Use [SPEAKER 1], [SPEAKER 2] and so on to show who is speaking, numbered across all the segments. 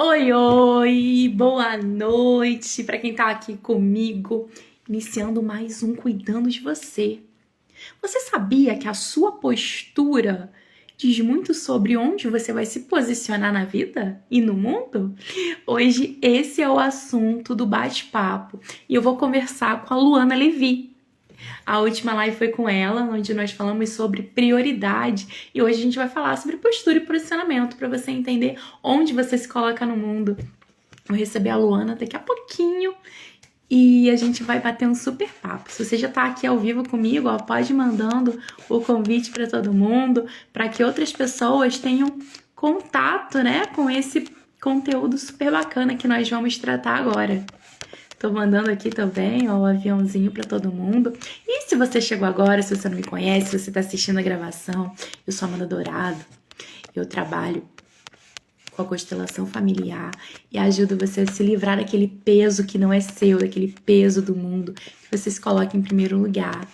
[SPEAKER 1] Oi, oi, boa noite para quem tá aqui comigo, iniciando mais um Cuidando de Você. Você sabia que a sua postura diz muito sobre onde você vai se posicionar na vida e no mundo? Hoje esse é o assunto do bate-papo e eu vou conversar com a Luana Levi. A última live foi com ela, onde nós falamos sobre prioridade e hoje a gente vai falar sobre postura e posicionamento para você entender onde você se coloca no mundo. Vou receber a Luana daqui a pouquinho e a gente vai bater um super papo. Se você já tá aqui ao vivo comigo, ó, pode ir mandando o convite para todo mundo, para que outras pessoas tenham contato, né, com esse conteúdo super bacana que nós vamos tratar agora. Tô mandando aqui também, ó, o aviãozinho para todo mundo. E se você chegou agora, se você não me conhece, se você tá assistindo a gravação, eu sou Amanda Dourado. Eu trabalho com a constelação familiar e ajudo você a se livrar daquele peso que não é seu, daquele peso do mundo, que você se coloque em primeiro lugar.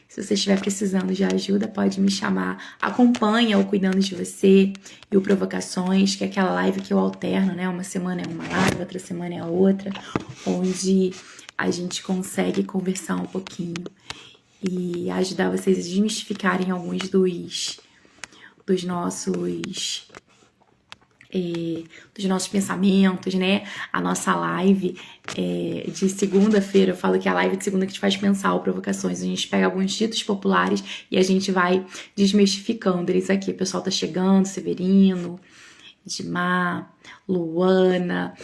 [SPEAKER 1] Se você estiver precisando de ajuda, pode me chamar. Acompanha o Cuidando de Você e o Provocações, que é aquela live que eu alterno, né? Uma semana é uma live, outra semana é a outra, onde a gente consegue conversar um pouquinho e ajudar vocês a desmistificarem alguns dos nossos pensamentos, né? A nossa live de segunda-feira, eu falo que é a live de segunda que te faz pensar o Provocações. A gente pega alguns títulos populares e a gente vai desmistificando eles aqui. O pessoal tá chegando, Severino, Edmar, Luana.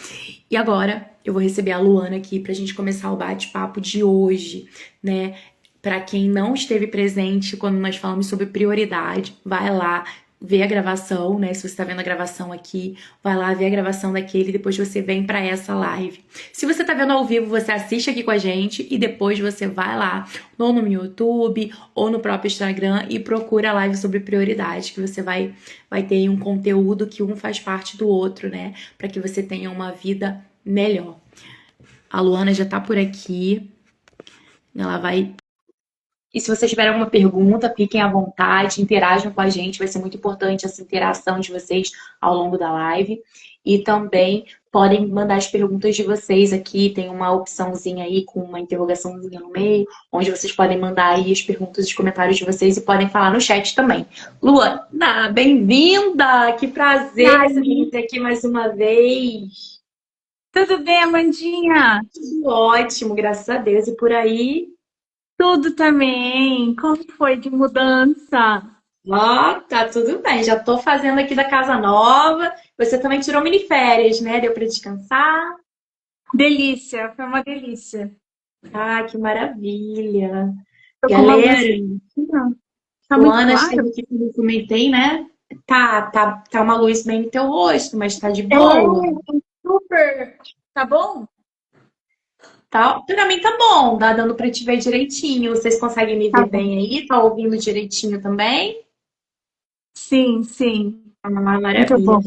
[SPEAKER 1] E agora eu vou receber a Luana aqui pra gente começar o bate-papo de hoje, né? Para quem não esteve presente quando nós falamos sobre prioridade, vai lá ver a gravação, né? Se você está vendo a gravação aqui, vai lá ver a gravação daquele e depois você vem para essa live. Se você está vendo ao vivo, você assiste aqui com a gente e depois você vai lá ou no YouTube ou no próprio Instagram e procura a live sobre prioridade, que você vai ter um conteúdo que um faz parte do outro, né? Para que você tenha uma vida melhor. A Luana já tá por aqui. Ela vai. E se vocês tiverem alguma pergunta, fiquem à vontade, interajam com a gente, vai ser muito importante essa interação de vocês ao longo da live. E também podem mandar as perguntas de vocês aqui, tem uma opçãozinha aí com uma interrogaçãozinha no meio, onde vocês podem mandar aí as perguntas e os comentários de vocês e podem falar no chat também. Luana, bem-vinda! Que prazer
[SPEAKER 2] Ai,
[SPEAKER 1] receber você aqui mais uma vez.
[SPEAKER 2] tudo bem, Amandinha?
[SPEAKER 1] Tudo ótimo, graças a Deus. E por aí?
[SPEAKER 2] Tudo também. Como foi de mudança?
[SPEAKER 1] Ó, tá tudo bem. Já tô fazendo aqui da casa nova. Você também tirou mini férias, né? Deu pra descansar?
[SPEAKER 2] Delícia, foi uma delícia.
[SPEAKER 1] Ah, que maravilha.
[SPEAKER 2] Tô com uma
[SPEAKER 1] Galera,
[SPEAKER 2] luz. Tá muito
[SPEAKER 1] Luana esteve
[SPEAKER 2] claro?
[SPEAKER 1] aqui, como eu comentei, né? Tá uma luz bem no teu rosto, mas tá de
[SPEAKER 2] É,
[SPEAKER 1] boa.
[SPEAKER 2] super. Tá bom?
[SPEAKER 1] Tá, pra mim tá bom, tá dando pra te ver direitinho. Vocês conseguem me
[SPEAKER 2] Tá
[SPEAKER 1] ver
[SPEAKER 2] bom.
[SPEAKER 1] bem aí? Tá ouvindo direitinho também?
[SPEAKER 2] Sim, sim.
[SPEAKER 1] Ah,
[SPEAKER 2] Muito
[SPEAKER 1] maravilha.
[SPEAKER 2] bom.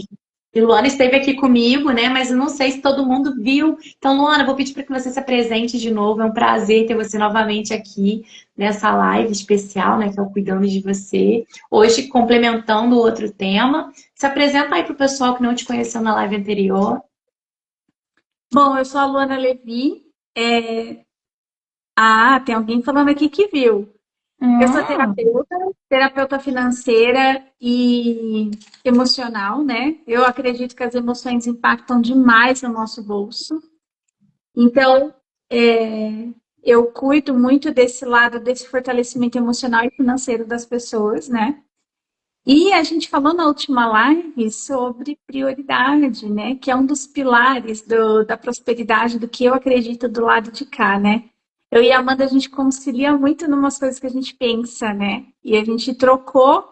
[SPEAKER 1] E Luana esteve aqui comigo, né? Mas eu não sei se todo mundo viu. Então, Luana, eu vou pedir para que você se apresente de novo. É um prazer ter você novamente aqui nessa live especial, né? Que é o Cuidando de Você. Hoje, complementando o outro tema. Se apresenta aí para o pessoal que não te conheceu na live anterior.
[SPEAKER 2] Bom, eu sou a Luana Levi. Ah, tem alguém falando aqui que viu. Eu sou
[SPEAKER 1] Hum,
[SPEAKER 2] terapeuta financeira e emocional, né? Eu acredito que as emoções impactam demais no nosso bolso. Então, eu cuido muito desse lado, desse fortalecimento emocional e financeiro das pessoas, né? E a gente falou na última live sobre prioridade, né? Que é um dos pilares da prosperidade, do que eu acredito do lado de cá, né? Eu e a Amanda, a gente concilia muito numas coisas que a gente pensa, né? E a gente trocou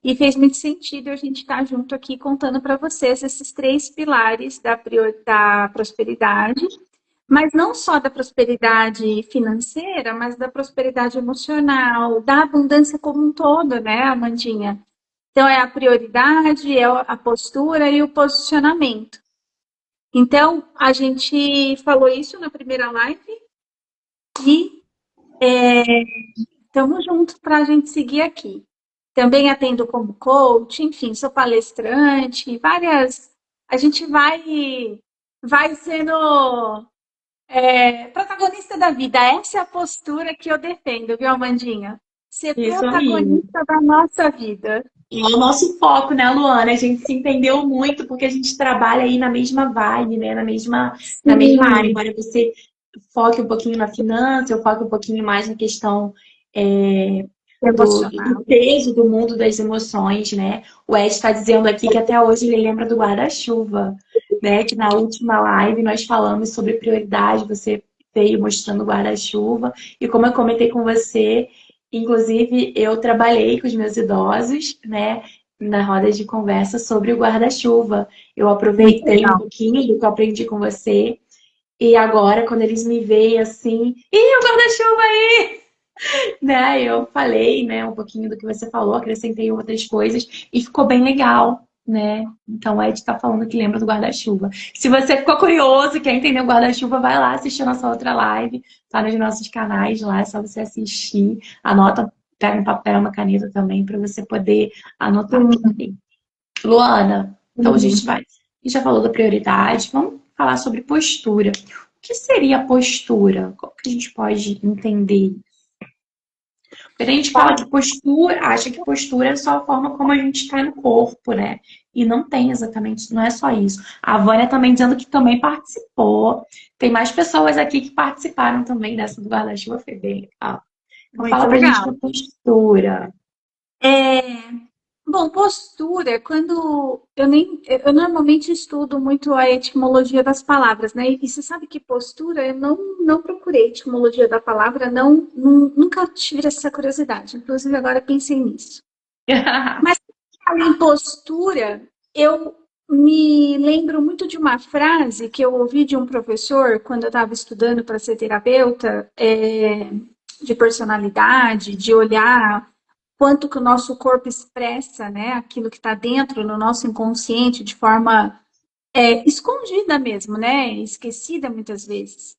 [SPEAKER 2] e fez muito sentido a gente estar junto aqui contando para vocês esses três pilares da prosperidade, mas não só da prosperidade financeira, mas da prosperidade emocional, da abundância como um todo, né, Amandinha? Então, é a prioridade, é a postura e o posicionamento. Então, a gente falou isso na primeira live e estamos juntos para a gente seguir aqui. Também atendo como coach, enfim, sou palestrante, várias A gente vai sendo protagonista da vida. Essa é a postura que eu defendo, viu, Amandinha? Ser
[SPEAKER 1] Isso aí.
[SPEAKER 2] protagonista da nossa vida.
[SPEAKER 1] E é o nosso foco, né, Luana? A gente se entendeu muito porque a gente trabalha aí na mesma vibe, né? Na mesma área.
[SPEAKER 2] Sim,
[SPEAKER 1] Embora você foque um pouquinho na finança, eu foque um pouquinho mais na questão do
[SPEAKER 2] emocional.
[SPEAKER 1] peso do mundo das emoções, né? O Ed está dizendo aqui que até hoje ele lembra do guarda-chuva, né? Que na última live nós falamos sobre prioridade, você veio mostrando o guarda-chuva. E como eu comentei com você, inclusive eu trabalhei com os meus idosos, né? Na roda de conversa sobre o guarda-chuva. Eu
[SPEAKER 2] Muito
[SPEAKER 1] aproveitei um
[SPEAKER 2] legal.
[SPEAKER 1] pouquinho do que eu aprendi com você. E agora, quando eles me veem assim, ih, o guarda-chuva aí! Né? Eu falei, né, um pouquinho do que você falou, acrescentei outras coisas e ficou bem legal, né? Então, o Ed tá falando que lembra do guarda-chuva. Se você ficou curioso, quer entender o guarda-chuva, vai lá assistir a nossa outra live, tá nos nossos canais lá, é só você assistir. Anota, pega um papel, uma caneta também, para você poder anotar.
[SPEAKER 2] Sim,
[SPEAKER 1] Luana, então
[SPEAKER 2] sim.
[SPEAKER 1] a gente já falou da prioridade, vamos falar sobre postura. O que seria postura? Como que a gente pode entender? Porque a gente fala que
[SPEAKER 2] Olha,
[SPEAKER 1] postura, acha que postura é só a forma como a gente está no corpo, né? E não tem exatamente, não é só isso. A Vânia também dizendo que também participou. Tem mais pessoas aqui que participaram também dessa do guarda-chuva, foi bem legal. Então
[SPEAKER 2] muito
[SPEAKER 1] fala pra gente da
[SPEAKER 2] legal.
[SPEAKER 1] postura.
[SPEAKER 2] É, bom, postura, quando eu normalmente estudo muito a etimologia das palavras, né? E você sabe que postura, eu não procurei a etimologia da palavra, nunca tive essa curiosidade. Inclusive, agora pensei nisso. Mas falando em postura, eu me lembro muito de uma frase que eu ouvi de um professor quando eu estava estudando para ser terapeuta, de personalidade, de olhar quanto que o nosso corpo expressa, né, aquilo que está dentro no nosso inconsciente de forma escondida mesmo, né, esquecida muitas vezes.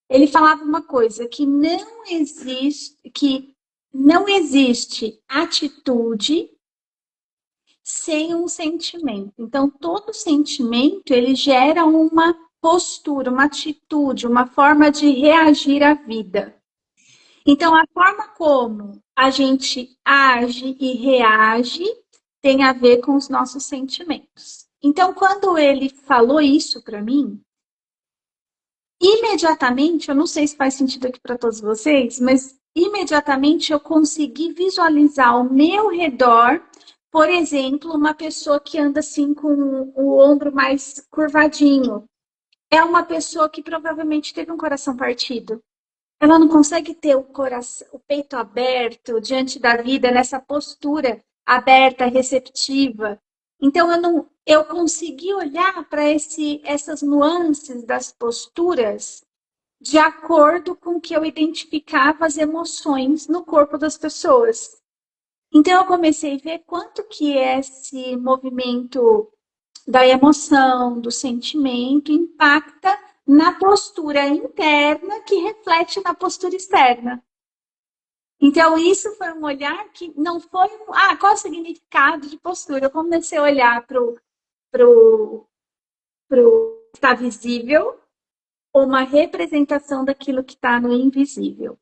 [SPEAKER 2] Ele falava uma coisa que não existe atitude sem um sentimento. Então, todo sentimento ele gera uma postura, uma atitude, uma forma de reagir à vida. Então, a forma como a gente age e reage tem a ver com os nossos sentimentos. Então, quando ele falou isso para mim, imediatamente, eu não sei se faz sentido aqui para todos vocês, mas imediatamente eu consegui visualizar ao meu redor, por exemplo, uma pessoa que anda assim com o ombro mais curvadinho. É uma pessoa que provavelmente teve um coração partido. Ela não consegue ter o coração, o peito aberto diante da vida nessa postura aberta, receptiva. Então eu consegui olhar para essas nuances das posturas de acordo com que eu identificava as emoções no corpo das pessoas. Então eu comecei a ver quanto que esse movimento da emoção, do sentimento, impacta na postura interna que reflete na postura externa. Então, isso foi um olhar que não foi qual é o significado de postura? Eu comecei a olhar para o que está visível, uma representação daquilo que está no invisível.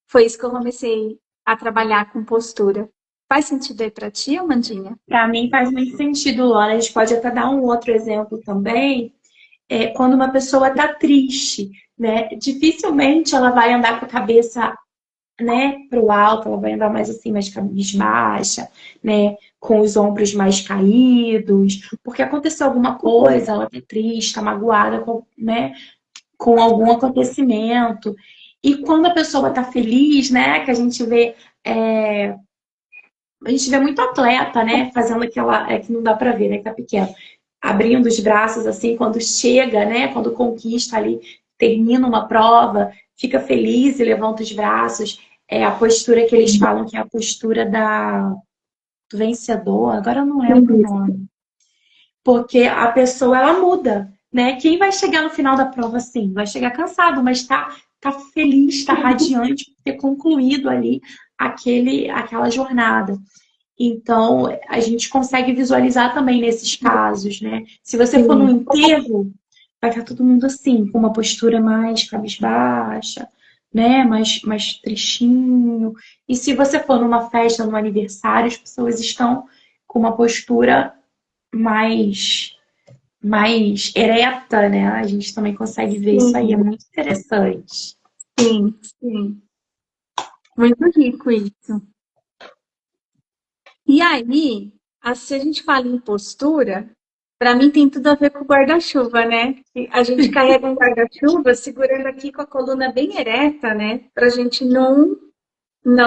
[SPEAKER 2] Foi isso que eu comecei a trabalhar com postura. Faz sentido aí para ti, Amandinha?
[SPEAKER 1] Para mim faz muito sentido, Luana. A gente pode até dar um outro exemplo também. Quando uma pessoa está triste, né? Dificilmente ela vai andar com a cabeça, né, para o alto, ela vai andar mais assim, mais cabisbaixa, né, com os ombros mais caídos, porque aconteceu alguma coisa, ela tá triste, tá magoada com, né, com algum acontecimento. E quando a pessoa tá feliz, né, que a gente vê muito atleta, né, fazendo aquela, que não dá para ver, né, que tá pequeno, abrindo os braços assim, quando chega, né, quando conquista ali, termina uma prova, fica feliz e levanta os braços. É a postura que eles falam que é a postura do vencedor, agora eu não lembro o nome. Porque a pessoa, ela muda, né? Quem vai chegar no final da prova, assim, vai chegar cansado, mas tá feliz, tá radiante por ter concluído ali aquela jornada. Então, a gente consegue visualizar também nesses casos, né? Se você for no
[SPEAKER 2] Sim,
[SPEAKER 1] enterro, vai estar todo mundo assim, com uma postura mais cabisbaixa, né? Mais tristinho. E se você for numa festa, num aniversário, as pessoas estão com uma postura mais, mais ereta, né? A gente também consegue ver isso aí, é
[SPEAKER 2] sim,
[SPEAKER 1] muito interessante.
[SPEAKER 2] sim, sim. Muito rico isso. E aí, se a gente fala em postura, para mim tem tudo a ver com o guarda-chuva, né? E a gente carrega um guarda-chuva segurando aqui com a coluna bem ereta, né? Para a gente não, na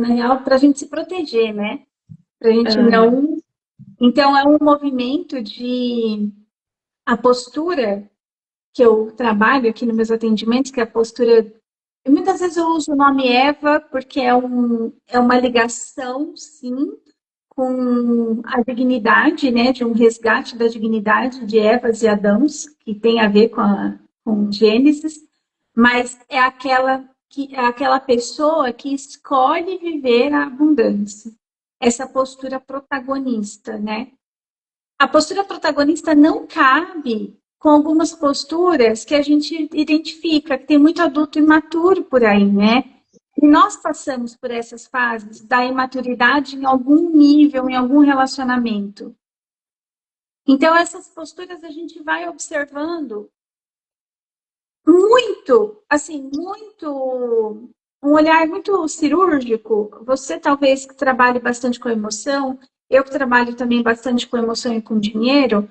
[SPEAKER 2] real, para a gente se proteger, né? Para a gente
[SPEAKER 1] Ah,
[SPEAKER 2] não. Então, é um movimento de. A postura que eu trabalho aqui nos meus atendimentos, que é a postura. E muitas vezes eu uso o nome Eva porque é uma ligação, sim, com a dignidade, né, de um resgate da dignidade de Evas e Adãos, que tem a ver com Gênesis, mas é aquela pessoa que escolhe viver a abundância. Essa postura protagonista, né? A postura protagonista não cabe com algumas posturas que a gente identifica, que tem muito adulto imaturo por aí, né? E nós passamos por essas fases da imaturidade em algum nível, em algum relacionamento. Então, essas posturas a gente vai observando muito, assim, muito, um olhar muito cirúrgico. Você talvez que trabalhe bastante com emoção, eu que trabalho também bastante com emoção e com dinheiro,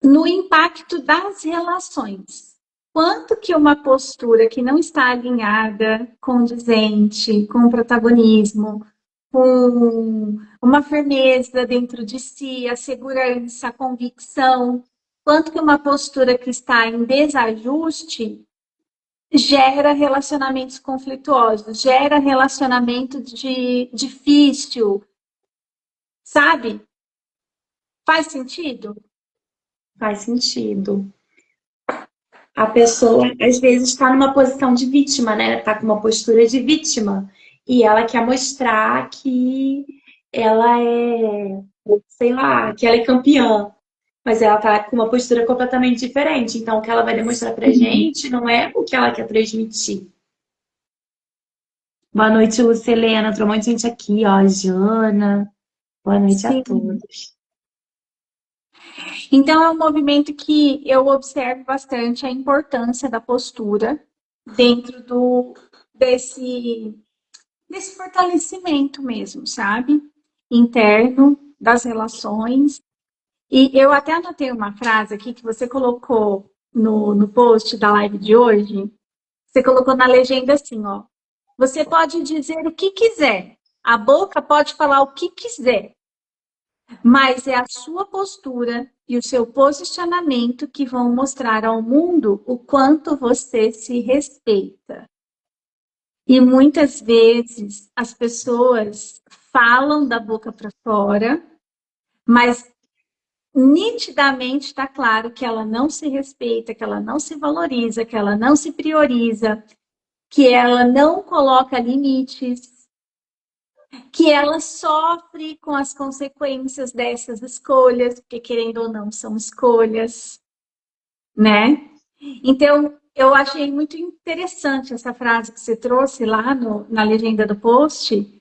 [SPEAKER 2] no impacto das relações. Quanto que uma postura que não está alinhada, condizente, com o protagonismo, com uma firmeza dentro de si, a segurança, a convicção, quanto que uma postura que está em desajuste gera relacionamentos conflituosos, gera relacionamento difícil, sabe? Faz sentido?
[SPEAKER 1] faz sentido. A pessoa às vezes está numa posição de vítima, né? Está com uma postura de vítima e ela quer mostrar que ela é, sei lá, que ela é campeã, mas ela tá com uma postura completamente diferente. Então, o que ela vai demonstrar pra gente não é o que ela quer transmitir. Boa noite, Lucelena. Entrou um monte de gente aqui, ó. Jana. Boa noite a
[SPEAKER 2] Sim.
[SPEAKER 1] todos.
[SPEAKER 2] Então, é um movimento que eu observo bastante a importância da postura dentro desse, desse fortalecimento mesmo, sabe? Interno das relações. E eu até anotei uma frase aqui que você colocou no post da live de hoje. Você colocou na legenda assim, ó. Você pode dizer o que quiser. A boca pode falar o que quiser. Mas é a sua postura e o seu posicionamento que vão mostrar ao mundo o quanto você se respeita. E muitas vezes as pessoas falam da boca para fora, mas nitidamente está claro que ela não se respeita, que ela não se valoriza, que ela não se prioriza, que ela não coloca limites, que ela sofre com as consequências dessas escolhas, porque querendo ou não são escolhas, né? Então, eu achei muito interessante essa frase que você trouxe lá na legenda do post,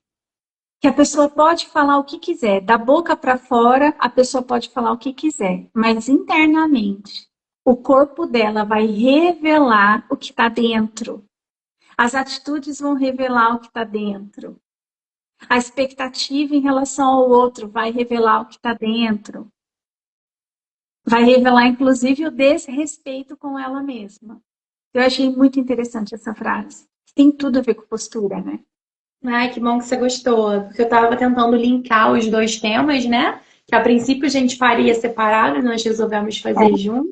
[SPEAKER 2] que a pessoa pode falar o que quiser, da boca para fora, a pessoa pode falar o que quiser, mas internamente, o corpo dela vai revelar o que está dentro. As atitudes vão revelar o que está dentro. A expectativa em relação ao outro vai revelar o que está dentro. Vai revelar, inclusive, o desrespeito com ela mesma. Eu achei muito interessante essa frase. Tem tudo a ver com postura, né?
[SPEAKER 1] Ai, que bom que você gostou, porque eu tava tentando linkar os dois temas, né? Que a princípio a gente faria separado, nós resolvemos fazer junto.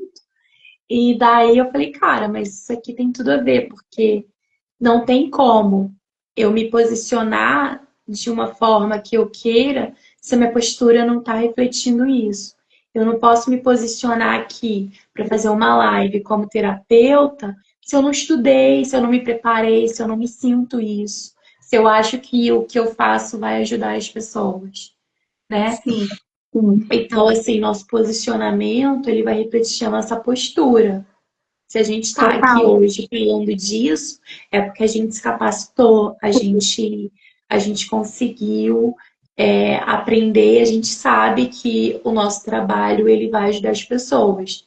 [SPEAKER 1] E daí eu falei, cara, mas isso aqui tem tudo a ver, porque não tem como eu me posicionar de uma forma que eu queira se a minha postura não está refletindo isso. Eu não posso me posicionar aqui para fazer uma live como terapeuta se eu não estudei, se eu não me preparei, se eu não me sinto isso, Se eu acho que o que eu faço vai ajudar as pessoas, né?
[SPEAKER 2] Sim, sim,
[SPEAKER 1] Então, assim, nosso posicionamento, ele vai refletir a nossa postura. Se a gente está aqui
[SPEAKER 2] total.
[SPEAKER 1] hoje falando disso, é porque a gente se capacitou, a gente conseguiu aprender, a gente sabe que o nosso trabalho ele vai ajudar as pessoas.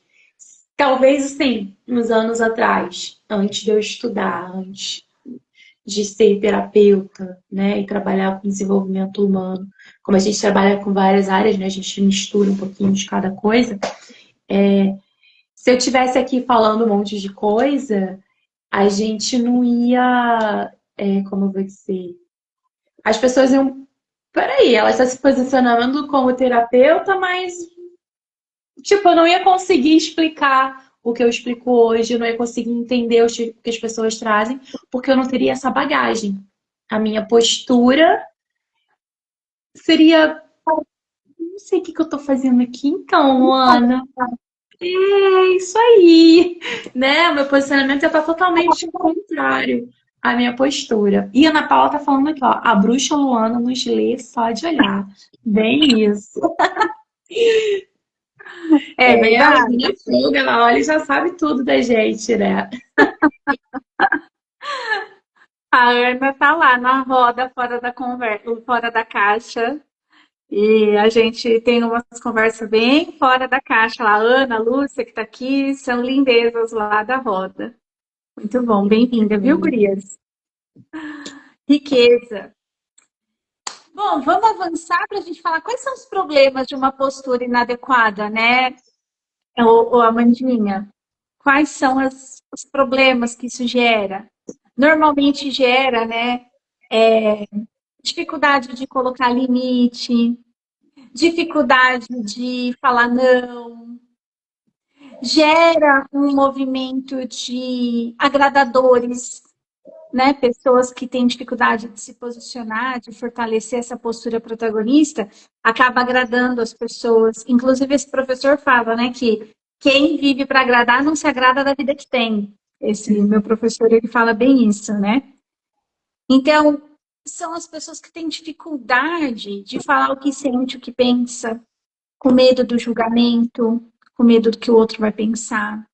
[SPEAKER 1] Talvez, assim, uns anos atrás, antes de eu estudar, antes de ser terapeuta, né, e trabalhar com desenvolvimento humano, como a gente trabalha com várias áreas, né, a gente mistura um pouquinho de cada coisa. Se eu tivesse aqui falando um monte de coisa, a gente não ia, como eu vou dizer, as pessoas iam, peraí, ela está se posicionando como terapeuta, mas, tipo, eu não ia conseguir explicar o que eu explico hoje, eu não ia conseguir entender o que as pessoas trazem, porque eu não teria essa bagagem. A minha postura seria, não sei o que que eu tô fazendo aqui então, Luana. É isso aí, né? O meu posicionamento está totalmente contrário à minha postura. E a Ana Paula tá falando aqui, ó, a bruxa Luana nos lê só de olhar. Bem isso.
[SPEAKER 2] É
[SPEAKER 1] É, ela
[SPEAKER 2] verdade.
[SPEAKER 1] na folga, ela olha e já sabe tudo da gente, né?
[SPEAKER 2] A Ana tá lá na roda, fora da conversa, fora da caixa. E a gente tem umas conversas bem fora da caixa lá. A Ana, a Lúcia, que tá aqui, são lindezas lá da roda. Muito bom, bem-vinda, viu, gurias? Riqueza. Bom, vamos avançar para a gente falar quais são os problemas de uma postura inadequada, né, ô Amandinha? Quais são os problemas que isso gera? Normalmente gera, né, dificuldade de colocar limite, dificuldade de falar não, gera um movimento de agradadores, né? Pessoas que têm dificuldade de se posicionar, de fortalecer essa postura protagonista, acaba agradando as pessoas. Inclusive, esse professor fala, né, que quem vive para agradar não se agrada da vida que tem. Esse meu professor, ele fala bem isso, né? Então, são as pessoas que têm dificuldade de falar o que sente, o que pensa, com medo do julgamento, com medo do que o outro vai pensar.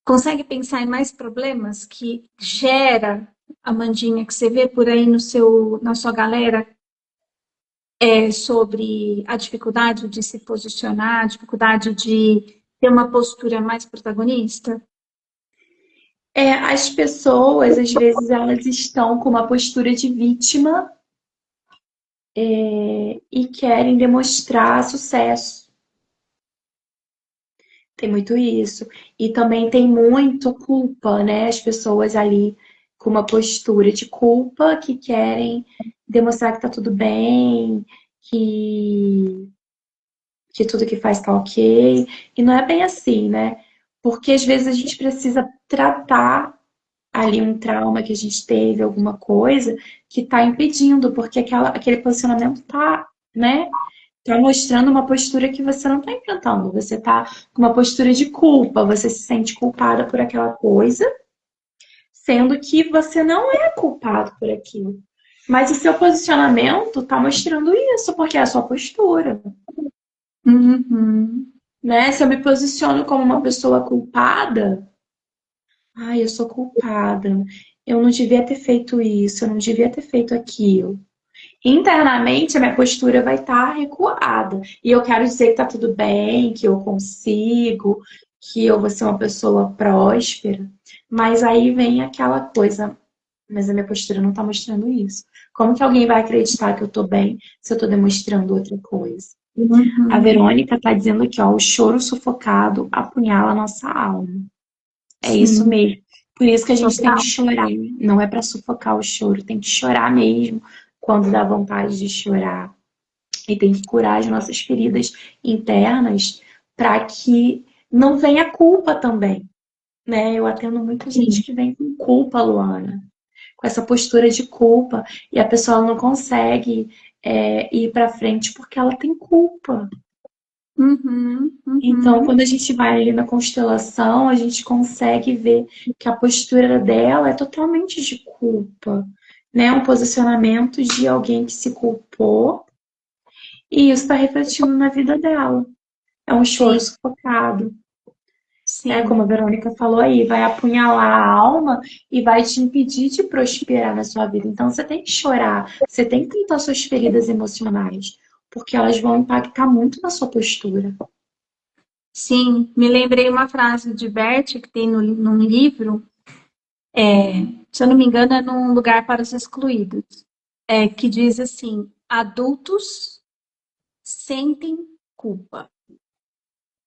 [SPEAKER 2] Consegue pensar em mais problemas que gera, Amandinha, que você vê por aí no na sua galera, sobre a dificuldade de se posicionar, a dificuldade de ter uma postura mais protagonista?
[SPEAKER 1] As pessoas, às vezes, elas estão com uma postura de vítima, e querem demonstrar sucesso. Tem muito isso. E também tem muito culpa, né? As pessoas ali com uma postura de culpa que querem demonstrar que tá tudo bem, que, que tudo que faz tá ok. E não é bem assim, né? Porque às vezes a gente precisa tratar ali um trauma que a gente teve, alguma coisa que tá impedindo, porque aquele posicionamento tá, né? Tá mostrando uma postura que você não tá enfrentando. Você tá com uma postura de culpa, você se sente culpada por aquela coisa, sendo que você não é culpado por aquilo. Mas o seu posicionamento tá mostrando isso, porque é a sua postura,
[SPEAKER 2] Uhum.
[SPEAKER 1] né? Se eu me posiciono como uma pessoa culpada, ai, eu sou culpada. Eu não devia ter feito isso, eu não devia ter feito aquilo. Internamente, a minha postura vai estar recuada. E eu quero dizer que tá tudo bem, que eu consigo, que eu vou ser uma pessoa próspera. Mas aí vem aquela coisa, mas a minha postura não tá mostrando isso. Como que alguém vai acreditar que eu tô bem se eu tô demonstrando outra coisa? A
[SPEAKER 2] Uhum.
[SPEAKER 1] Verônica tá dizendo aqui, ó, o choro sufocado apunhala a nossa alma. É isso
[SPEAKER 2] Sim,
[SPEAKER 1] mesmo. Por isso que a gente tem que
[SPEAKER 2] total.
[SPEAKER 1] chorar. Não é para sufocar o choro, tem que chorar mesmo quando dá vontade de chorar. E tem que curar as nossas feridas internas para que não venha culpa também. Né? Eu atendo muita gente
[SPEAKER 2] Sim.
[SPEAKER 1] que vem com culpa, Luana, com essa postura de culpa, e a pessoa não consegue ir para frente porque ela tem culpa.
[SPEAKER 2] Uhum,
[SPEAKER 1] Então,
[SPEAKER 2] uhum.
[SPEAKER 1] quando a gente vai ali na constelação, a gente consegue ver que a postura dela é totalmente de culpa, né? Um posicionamento de alguém que se culpou e isso está refletindo na vida dela. É um choro
[SPEAKER 2] Sim,
[SPEAKER 1] sufocado, né? Como a
[SPEAKER 2] sim,
[SPEAKER 1] Verônica falou aí, vai apunhalar a alma e vai te impedir de prosperar na sua vida. Então, você tem que chorar, você tem que tratar suas feridas emocionais, porque elas vão impactar muito na sua postura.
[SPEAKER 2] sim. Me lembrei uma frase de Bert que tem num livro, se eu não me engano, é num lugar para os excluídos, que diz assim: adultos sentem culpa,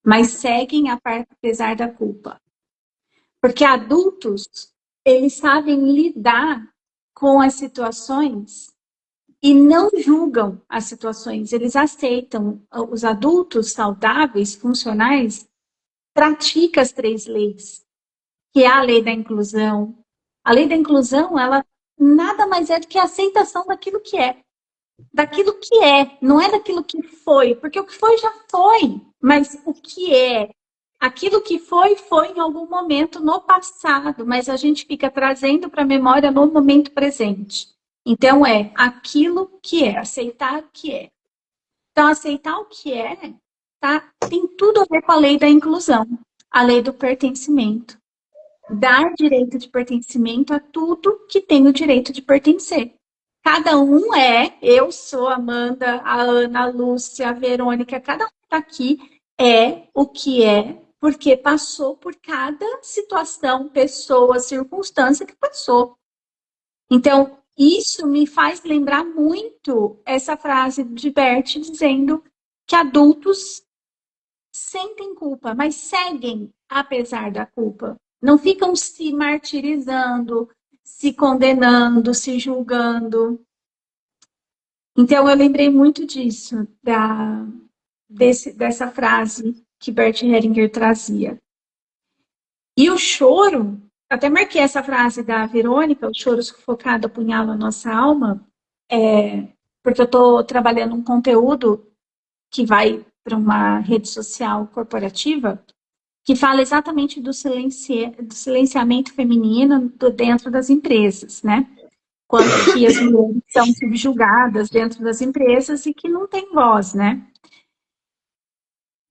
[SPEAKER 2] mas seguem apesar da culpa. Porque adultos, eles sabem lidar com as situações e não julgam as situações, eles aceitam. Os adultos saudáveis, funcionais, praticam as três leis, que é a lei da inclusão. A lei da inclusão, ela nada mais é do que a aceitação daquilo que é, não é daquilo que foi, porque o que foi já foi, mas o que é, aquilo que foi, foi em algum momento no passado, mas a gente fica trazendo para a memória no momento presente. Então, é aquilo que é, aceitar o que é. Então, aceitar o que é, tá, tem tudo a ver com a lei da inclusão, a lei do pertencimento. Dar direito de pertencimento a tudo que tem o direito de pertencer. Cada um é, eu sou a Amanda, a Ana, a Lúcia, a Verônica, cada um está aqui é o que é, porque passou por cada situação, pessoa, circunstância que passou. Então, isso me faz lembrar muito essa frase de Bert dizendo que adultos sentem culpa, mas seguem apesar da culpa. Não ficam se martirizando, se condenando, se julgando. Então, eu lembrei muito disso, dessa frase que Bert Hellinger trazia. E o choro, até marquei essa frase da Verônica, o choro sufocado apunhala a nossa alma, porque eu estou trabalhando um conteúdo que vai para uma rede social corporativa, que fala exatamente do silenciamento feminino dentro das empresas, né? Quanto que as mulheres são subjugadas dentro das empresas e que não tem voz, né?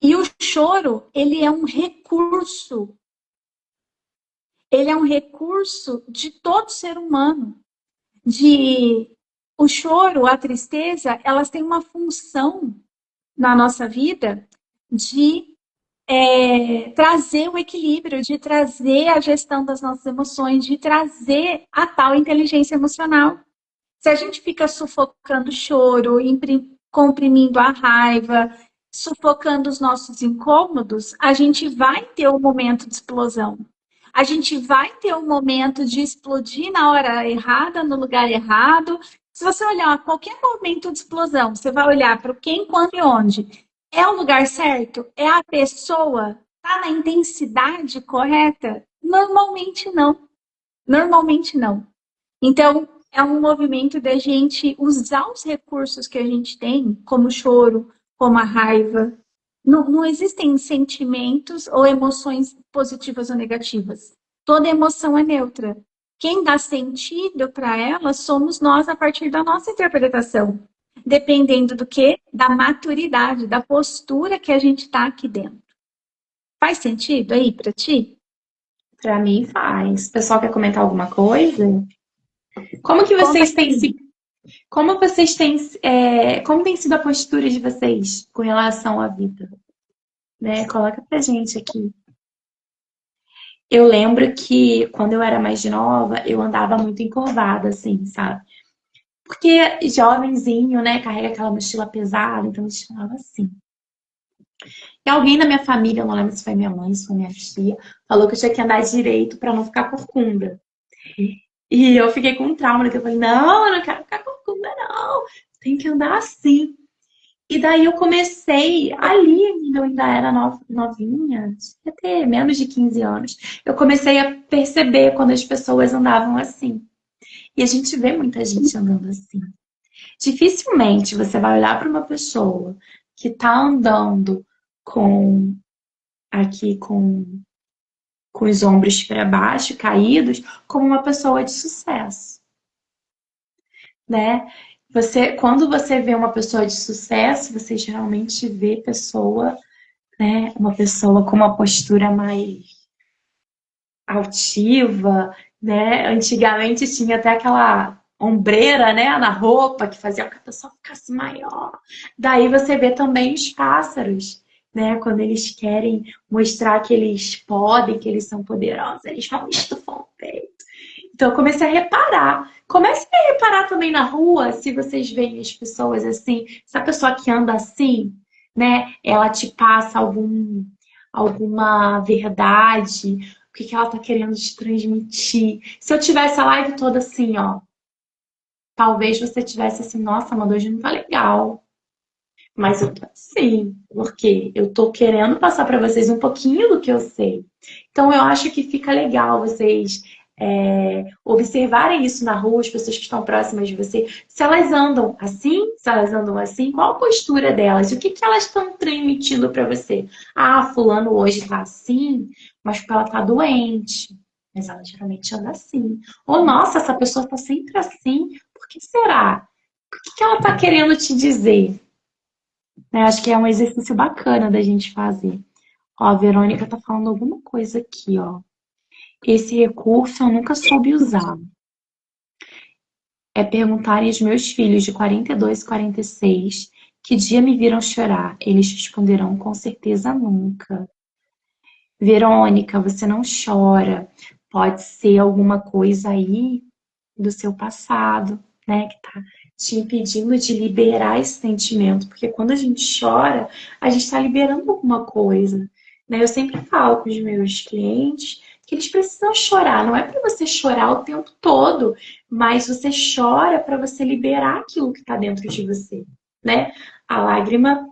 [SPEAKER 2] E o choro, ele é um recurso de todo ser humano. De o choro, a tristeza, elas têm uma função na nossa vida de trazer o equilíbrio, de trazer a gestão das nossas emoções, de trazer a tal inteligência emocional. Se a gente fica sufocando o choro, comprimindo a raiva, sufocando os nossos incômodos, a gente vai ter um momento de explosão. A gente vai ter um momento de explodir na hora errada, no lugar errado. Se você olhar qualquer momento de explosão, você vai olhar para o quem, quando e onde. É o lugar certo? É a pessoa? Está na intensidade correta? Normalmente não. Normalmente não. Então, é um movimento da gente usar os recursos que a gente tem, como o choro, como a raiva. Não, não existem sentimentos ou emoções positivas ou negativas. Toda emoção é neutra. Quem dá sentido para ela somos nós a partir da nossa interpretação, dependendo do que? Da maturidade, da postura que a gente está aqui dentro. Faz sentido aí para ti?
[SPEAKER 1] Para mim faz. O pessoal quer comentar alguma coisa? Como que
[SPEAKER 2] Conta
[SPEAKER 1] vocês têm
[SPEAKER 2] aqui.
[SPEAKER 1] se Como vocês têm, como tem sido a postura de vocês com relação à vida, né? Coloca pra gente aqui. Eu lembro que quando eu era mais nova, eu andava muito encurvada, assim, sabe? Porque jovenzinho, né, carrega aquela mochila pesada, então eles falavam assim. E alguém da minha família, eu não lembro se foi minha mãe, se foi minha tia, falou que eu tinha que andar direito pra não ficar corcunda. E eu fiquei com um trauma, que eu falei, não, eu não quero ficar corcunda, não. Tem que andar assim. E daí eu comecei, ali ainda eu ainda era novinha, devia ter menos de 15 anos. Eu comecei a perceber quando as pessoas andavam assim. E a gente vê muita gente andando assim. Dificilmente você vai olhar para uma pessoa que está andando com aqui com os ombros para baixo, caídos, como uma pessoa de sucesso, né? Quando você vê uma pessoa de sucesso, você geralmente vê uma pessoa com uma postura mais altiva, né? Antigamente tinha até aquela ombreira, né, na roupa que fazia com que a pessoa ficasse maior. Daí você vê também os pássaros, né? Quando eles querem mostrar que eles podem, que eles são poderosos, eles vão estufar o peito. Então eu comecei a reparar. Comece a reparar também na rua, se vocês veem as pessoas assim, se a pessoa que anda assim, né, ela te passa alguma verdade, o que ela tá querendo te transmitir. Se eu tivesse a live toda assim, ó, talvez você tivesse assim, nossa, mas hoje não tá legal. Mas eu tô assim, porque eu tô querendo passar para vocês um pouquinho do que eu sei. Então eu acho que fica legal vocês observarem isso na rua, as pessoas que estão próximas de você, se elas andam assim, se elas andam assim, qual a postura delas, o que elas estão transmitindo para você. Ah, fulano hoje tá assim, mas porque ela tá doente, mas ela geralmente anda assim. Ou nossa, essa pessoa tá sempre assim, por que será? O que ela tá querendo te dizer? Né? Acho que é um exercício bacana da gente fazer. Ó, a Verônica tá falando alguma coisa aqui, ó. Esse recurso eu nunca soube usar. É perguntarem aos meus filhos de 42 e 46 que dia me viram chorar. Eles responderão com certeza nunca. Verônica, você não chora. Pode ser alguma coisa aí do seu passado, né, que tá te impedindo de liberar esse sentimento, porque quando a gente chora, a gente está liberando alguma coisa, né? Eu sempre falo com os meus clientes que eles precisam chorar, não é para você chorar o tempo todo, mas você chora para você liberar aquilo que está dentro de você, né? A lágrima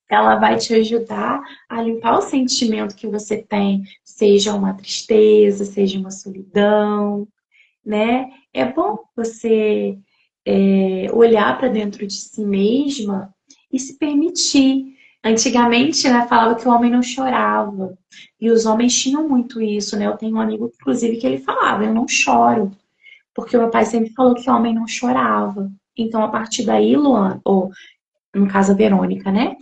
[SPEAKER 1] ela vai te ajudar a limpar o sentimento que você tem, seja uma tristeza, seja uma solidão, né? É bom você olhar para dentro de si mesma e se permitir. Antigamente, né, falava que o homem não chorava. E os homens tinham muito isso, né? Eu tenho um amigo, inclusive, que ele falava, eu não choro. Porque o meu pai sempre falou que o homem não chorava. Então, a partir daí, Luan, ou no caso a Verônica, né?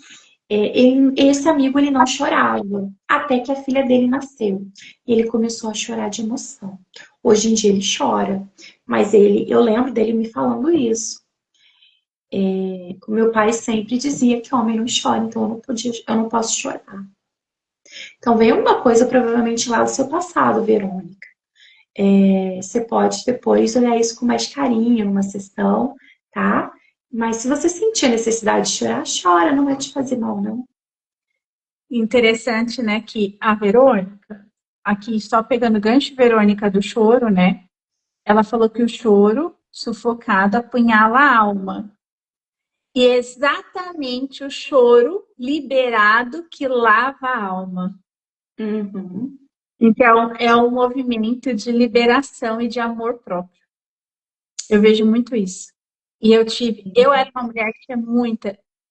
[SPEAKER 1] Esse amigo ele não chorava, até que a filha dele nasceu. E ele começou a chorar de emoção. Hoje em dia ele chora, mas eu lembro dele me falando isso. O meu pai sempre dizia que homem não chora, então eu não posso chorar. Então vem uma coisa provavelmente lá do seu passado, Verônica. Você pode depois olhar isso com mais carinho numa sessão, tá? Mas se você sentir a necessidade de chorar, chora, não vai te fazer mal, não.
[SPEAKER 2] Interessante, né, que a Verônica, aqui só pegando gancho Verônica do choro, né? Ela falou que o choro sufocado apunhala a alma. E é exatamente o choro liberado que lava a alma.
[SPEAKER 1] Uhum.
[SPEAKER 2] Então, é um movimento de liberação e de amor próprio. Eu vejo muito isso. E eu era uma mulher que tinha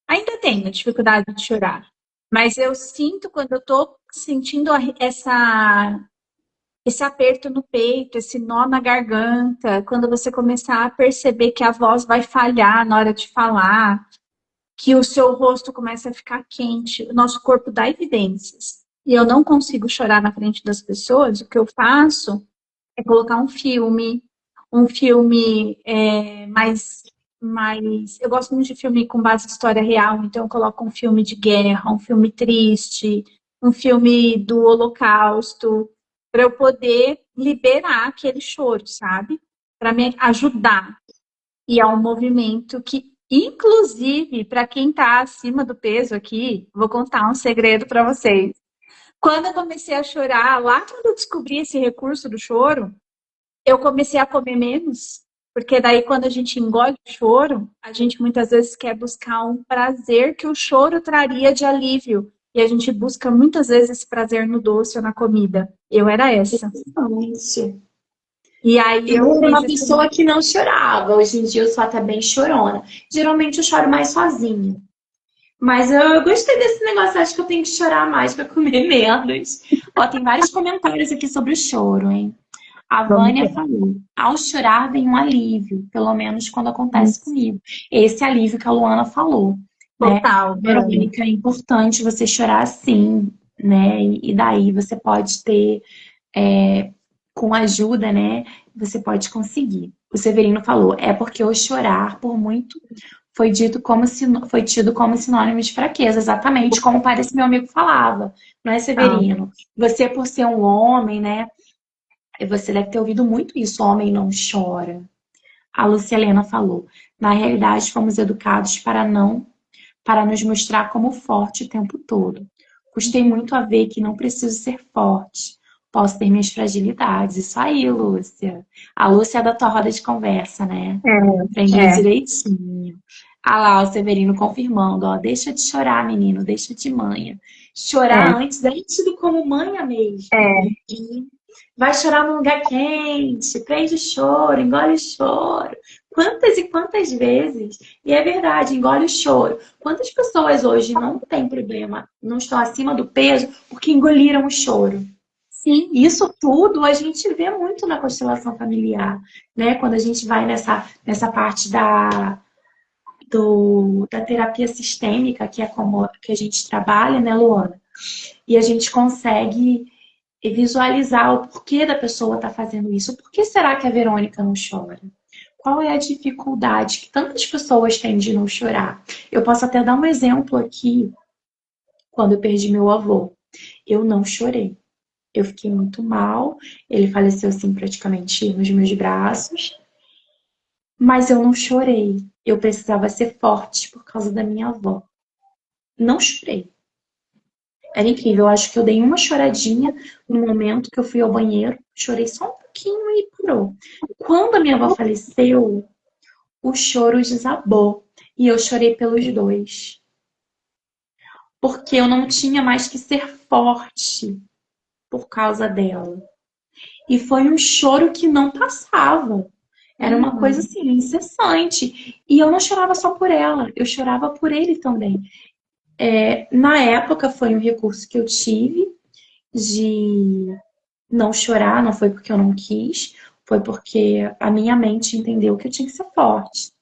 [SPEAKER 2] ainda tenho dificuldade de chorar. Mas eu sinto quando eu tô sentindo esse aperto no peito, esse nó na garganta, quando você começar a perceber que a voz vai falhar na hora de falar, que o seu rosto começa a ficar quente, o nosso corpo dá evidências. E eu não consigo chorar na frente das pessoas, o que eu faço é colocar um filme mais. Eu gosto muito de filme com base em história real, então eu coloco um filme de guerra, um filme triste, um filme do Holocausto, para eu poder liberar aquele choro, sabe? Para me ajudar. E é um movimento que, inclusive, para quem está acima do peso aqui, vou contar um segredo para vocês. Quando eu comecei a chorar, lá quando eu descobri esse recurso do choro, eu comecei a comer menos. Porque daí, quando a gente engole o choro, a gente muitas vezes quer buscar um prazer que o choro traria de alívio. E a gente busca muitas vezes esse prazer no doce ou na comida. Eu era essa.
[SPEAKER 1] Exatamente.
[SPEAKER 2] E aí
[SPEAKER 1] Eu
[SPEAKER 2] eu
[SPEAKER 1] era
[SPEAKER 2] fiz
[SPEAKER 1] uma
[SPEAKER 2] esse.
[SPEAKER 1] pessoa que não chorava. Hoje em dia eu sou até bem chorona. Geralmente eu choro mais sozinha. Mas eu gostei desse negócio, acho que eu tenho que chorar mais pra comer menos. Ó, tem vários comentários aqui sobre o choro, hein? A
[SPEAKER 2] Vamos
[SPEAKER 1] Vânia
[SPEAKER 2] ver.
[SPEAKER 1] falou: ao chorar vem um alívio, pelo menos quando acontece
[SPEAKER 2] Isso.
[SPEAKER 1] comigo. Esse alívio que a Luana falou, né?
[SPEAKER 2] Total, Vânia.
[SPEAKER 1] Verônica, é importante você chorar sim, né? E daí você pode ter, com ajuda, né? Você pode conseguir. O Severino falou: é porque o chorar por muito foi tido como sinônimo de fraqueza, exatamente como parece meu amigo falava, não é,
[SPEAKER 2] Tá.
[SPEAKER 1] Severino? Você, por ser um homem, né? Você deve ter ouvido muito isso, homem não chora. A Lucilena falou: na realidade, fomos educados para nos mostrar como forte o tempo todo. Custei muito a ver que não preciso ser forte. Posso ter minhas fragilidades. Isso aí, Lúcia. A Lúcia é da tua roda de conversa, né?
[SPEAKER 2] É,
[SPEAKER 1] Aprendi
[SPEAKER 2] é,
[SPEAKER 1] direitinho. Ah lá, o Severino confirmando, ó. Deixa de chorar, menino, deixa de manha. Chorar
[SPEAKER 2] é,
[SPEAKER 1] antes é tido como manha mesmo.
[SPEAKER 2] é,
[SPEAKER 1] E vai chorar num lugar quente, prende o choro, engole o choro. Quantas e quantas vezes? E é verdade, engole o choro. Quantas pessoas hoje não têm problema, não estão acima do peso porque engoliram o choro?
[SPEAKER 2] sim,
[SPEAKER 1] Isso tudo a gente vê muito na constelação familiar, né? Quando a gente vai nessa parte da terapia sistêmica, que é como que a gente trabalha, né, Luana? E a gente consegue visualizar o porquê da pessoa estar fazendo isso. Por que será que a Verônica não chora? Qual é a dificuldade que tantas pessoas têm de não chorar? Eu posso até dar um exemplo aqui, quando eu perdi meu avô. Eu não chorei. Eu fiquei muito mal. Ele faleceu assim praticamente nos meus braços, mas eu não chorei. Eu precisava ser forte por causa da minha avó. Não chorei. Era incrível. Eu acho que eu dei uma choradinha no momento que eu fui ao banheiro. Chorei só um pouquinho e parou. Quando a minha avó faleceu, o choro desabou. E eu chorei pelos dois. Porque eu não tinha mais que ser forte por causa dela. E foi um choro que não passava. Era uma coisa
[SPEAKER 2] uhum,
[SPEAKER 1] assim, incessante. E eu não chorava só por ela, eu chorava por ele também. Na época foi um recurso que eu tive de não chorar, não foi porque eu não quis, foi porque a minha mente entendeu que eu tinha que ser forte.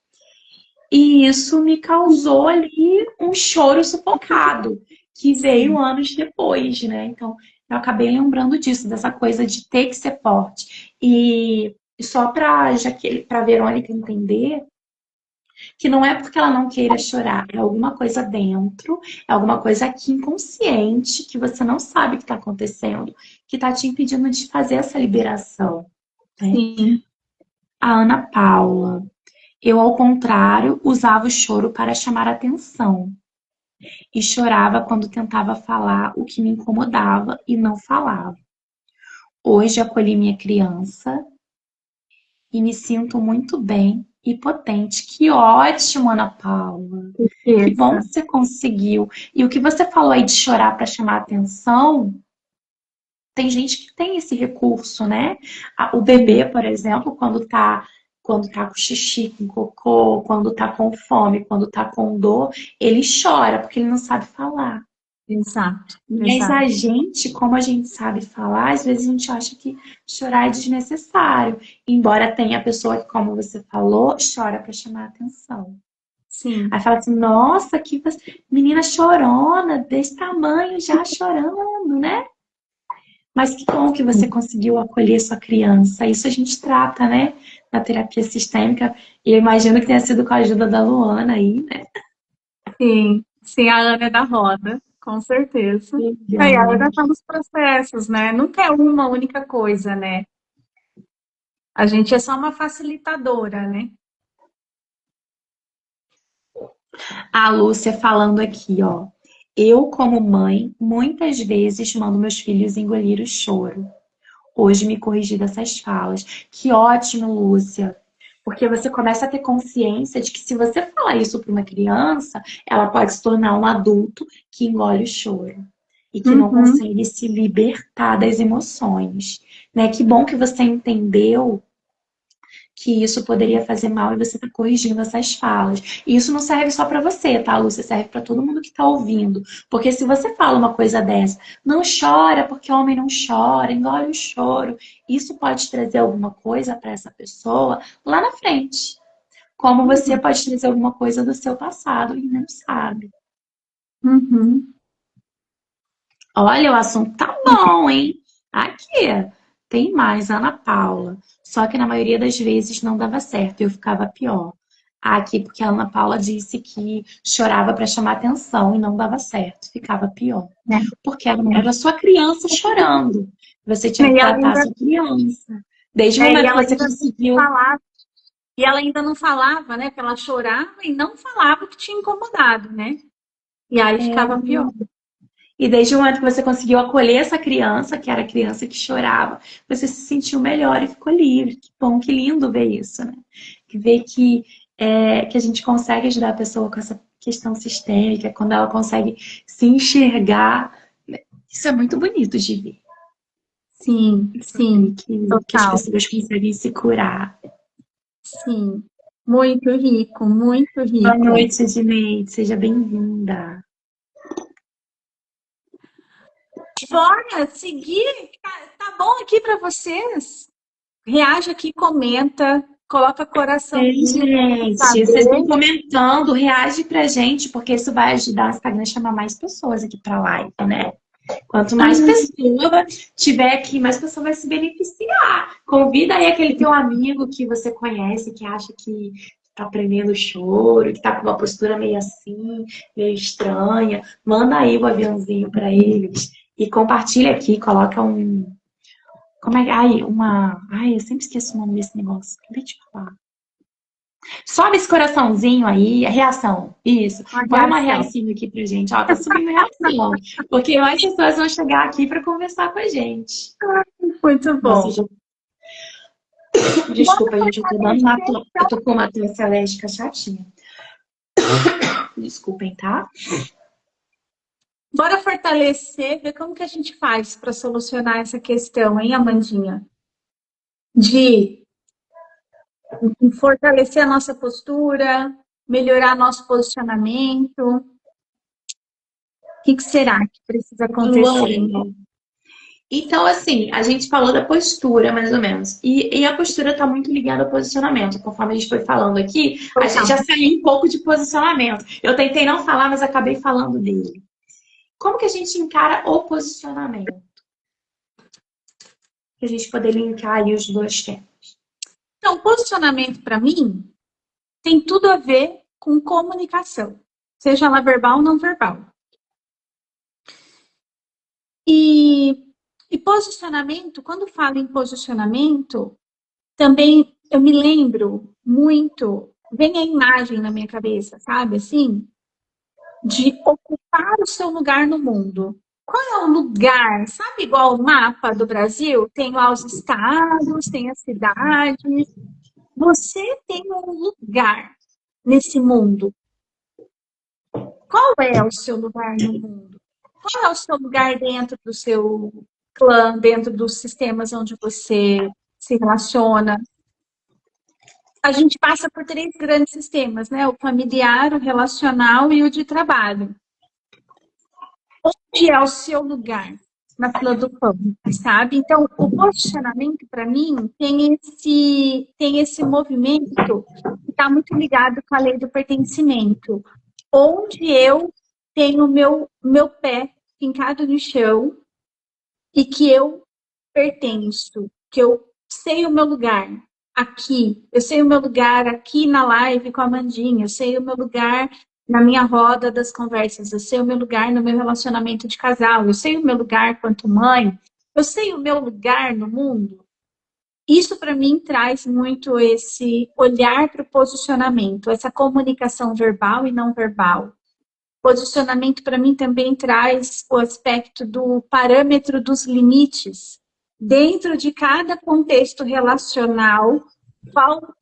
[SPEAKER 1] E isso me causou ali um choro sufocado, que veio
[SPEAKER 2] sim,
[SPEAKER 1] anos depois, né? Então, eu acabei lembrando disso, dessa coisa de ter que ser forte. E só para Verônica entender que não é porque ela não queira chorar, é alguma coisa dentro, é alguma coisa aqui inconsciente que você não sabe que está acontecendo, que está te impedindo de fazer essa liberação, né?
[SPEAKER 2] sim.
[SPEAKER 1] A Ana Paula. Eu, ao contrário, usava o choro para chamar atenção e chorava quando tentava falar o que me incomodava e não falava. Hoje acolhi minha criança e me sinto muito bem e potente. Que ótimo, Ana Paula. Que bom
[SPEAKER 2] Isso.
[SPEAKER 1] que você conseguiu. E o que você falou aí de chorar para chamar atenção, tem gente que tem esse recurso, né? O bebê,
[SPEAKER 2] Sim,
[SPEAKER 1] por exemplo, quando tá com xixi, com cocô, quando tá com fome, quando tá com dor, ele chora porque ele não sabe falar.
[SPEAKER 2] exato,
[SPEAKER 1] Mas
[SPEAKER 2] exato.
[SPEAKER 1] a gente, como a gente sabe falar, às vezes a gente acha que chorar é desnecessário. Embora tenha a pessoa que, como você falou, chora para chamar atenção.
[SPEAKER 2] Sim.
[SPEAKER 1] Aí fala assim, nossa, menina chorona, desse tamanho já chorando, né? Mas que bom que você conseguiu acolher sua criança. Isso a gente trata, né? Na terapia sistêmica. E eu imagino que tenha sido com a ajuda da Luana aí, né?
[SPEAKER 2] Sim, sim, a Ana é da roda, com certeza. E a
[SPEAKER 1] Legal.
[SPEAKER 2] Ana está nos processos, né? Nunca é uma única coisa, né? A gente é só uma facilitadora, né?
[SPEAKER 1] A Lúcia falando aqui, ó. Eu, como mãe, muitas vezes mando meus filhos engolir o choro. Hoje me corrigi dessas falas. Que ótimo, Lúcia. Porque você começa a ter consciência de que se você falar isso para uma criança, ela pode se tornar um adulto que engole o choro e que não
[SPEAKER 2] Uhum,
[SPEAKER 1] consegue se libertar das emoções, né? Que bom que você entendeu que isso poderia fazer mal e você está corrigindo essas falas. E isso não serve só para você, tá, Lúcia? Serve para todo mundo que está ouvindo. Porque se você fala uma coisa dessa, não chora porque homem não chora, engole o choro, isso pode trazer alguma coisa para essa pessoa lá na frente. Como você pode trazer alguma coisa do seu passado e não sabe.
[SPEAKER 2] Uhum.
[SPEAKER 1] Olha, o assunto tá bom, hein? Aqui, tem mais, Ana Paula. Só que na maioria das vezes não dava certo, eu ficava pior. Aqui, porque a Ana Paula disse que chorava para chamar atenção e não dava certo, ficava pior.
[SPEAKER 2] Né?
[SPEAKER 1] Porque era sua criança chorando. Você tinha que
[SPEAKER 2] E ela
[SPEAKER 1] tratar a
[SPEAKER 2] ainda,
[SPEAKER 1] sua criança. Desde o
[SPEAKER 2] e
[SPEAKER 1] momento que
[SPEAKER 2] ela
[SPEAKER 1] você
[SPEAKER 2] ainda
[SPEAKER 1] conseguiu.
[SPEAKER 2] falava, e ela ainda não falava, né? Porque ela chorava e não falava o que tinha incomodado, né? E aí
[SPEAKER 1] É,
[SPEAKER 2] ficava pior.
[SPEAKER 1] e desde o momento que você conseguiu acolher essa criança, que era a criança que chorava, você se sentiu melhor e ficou livre. Que bom, que lindo ver isso, né? Que ver que a gente consegue ajudar a pessoa com essa questão sistêmica, quando ela consegue se enxergar. Isso é muito bonito de ver.
[SPEAKER 2] Sim,
[SPEAKER 1] Saber
[SPEAKER 2] sim,
[SPEAKER 1] que as
[SPEAKER 2] total.
[SPEAKER 1] pessoas conseguem se curar.
[SPEAKER 2] Sim. Muito rico, muito
[SPEAKER 1] Boa
[SPEAKER 2] rico.
[SPEAKER 1] noite, Edneide. Seja bem-vinda.
[SPEAKER 2] Bora seguir. Tá bom aqui para vocês? Reage aqui, comenta, coloca
[SPEAKER 1] Ei,
[SPEAKER 2] coraçãozinho pra gente
[SPEAKER 1] gente, vocês vão
[SPEAKER 2] saber.
[SPEAKER 1] comentando, reage pra gente, porque isso vai ajudar o Instagram a chamar mais pessoas aqui pra live, né? Quanto mais
[SPEAKER 2] Uhum.
[SPEAKER 1] pessoa tiver aqui, mais pessoa vai se beneficiar. Convida aí aquele teu amigo que você conhece, que acha que tá aprendendo choro, que tá com uma postura meio assim, meio estranha. Manda aí o aviãozinho pra eles e compartilha aqui, coloca um. Como é que. Ai, uma. Ai, eu sempre esqueço o nome desse negócio. Acabei de falar. Sobe esse coraçãozinho aí, a reação. Isso.
[SPEAKER 2] Uma
[SPEAKER 1] Põe uma
[SPEAKER 2] reação.
[SPEAKER 1] reação aqui pra gente. Ó, tá subindo reação. Porque mais pessoas vão chegar aqui pra conversar com a gente.
[SPEAKER 2] Muito
[SPEAKER 1] Nossa,
[SPEAKER 2] bom. Bora
[SPEAKER 1] desculpa, gente, eu tô dando uma
[SPEAKER 2] fortalecer,
[SPEAKER 1] eu
[SPEAKER 2] então.
[SPEAKER 1] tô com uma tosse alérgica chatinha. Desculpem, tá?
[SPEAKER 2] Bora fortalecer, ver como que a gente faz para solucionar essa questão, hein, Amandinha? De fortalecer a nossa postura, melhorar nosso posicionamento. O que será que precisa acontecer, hein?
[SPEAKER 1] Luana. Então, assim, a gente falou da postura, mais ou menos. E a postura está muito ligada ao posicionamento. Conforme a gente foi falando aqui, a gente já saiu um pouco de posicionamento. Eu tentei não falar, mas acabei falando dele. Como que a gente encara o posicionamento? Para a gente poder linkar aí os dois temas.
[SPEAKER 2] Então, posicionamento para mim tem tudo a ver com comunicação, seja ela verbal ou não verbal. E posicionamento, quando falo em posicionamento, também eu me lembro muito, vem a imagem na minha cabeça, sabe? Assim, de ocupar o seu lugar no mundo. Qual é o lugar? Sabe, igual o mapa do Brasil? Tem lá os estados, tem as cidades. Você tem um lugar nesse mundo. Qual é o seu lugar no mundo? Qual é o seu lugar dentro do seu clã, dentro dos sistemas onde você se relaciona? A gente passa por três grandes sistemas, né? O familiar, o relacional e o de trabalho. Onde é o seu lugar na fila do pão, sabe? Então, o posicionamento, para mim, tem esse movimento que está muito ligado com a lei do pertencimento. Onde eu tenho meu pé fincado no chão e que eu pertenço, que eu sei o meu lugar aqui, eu sei o meu lugar aqui na live com a Mandinha, eu sei o meu lugar na minha roda das conversas, eu sei o meu lugar no meu relacionamento de casal, eu sei o meu lugar quanto mãe, eu sei o meu lugar no mundo. Isso para mim traz muito esse olhar para o posicionamento, essa comunicação verbal e não verbal. Posicionamento para mim também traz o aspecto do parâmetro dos limites. Dentro de cada contexto relacional,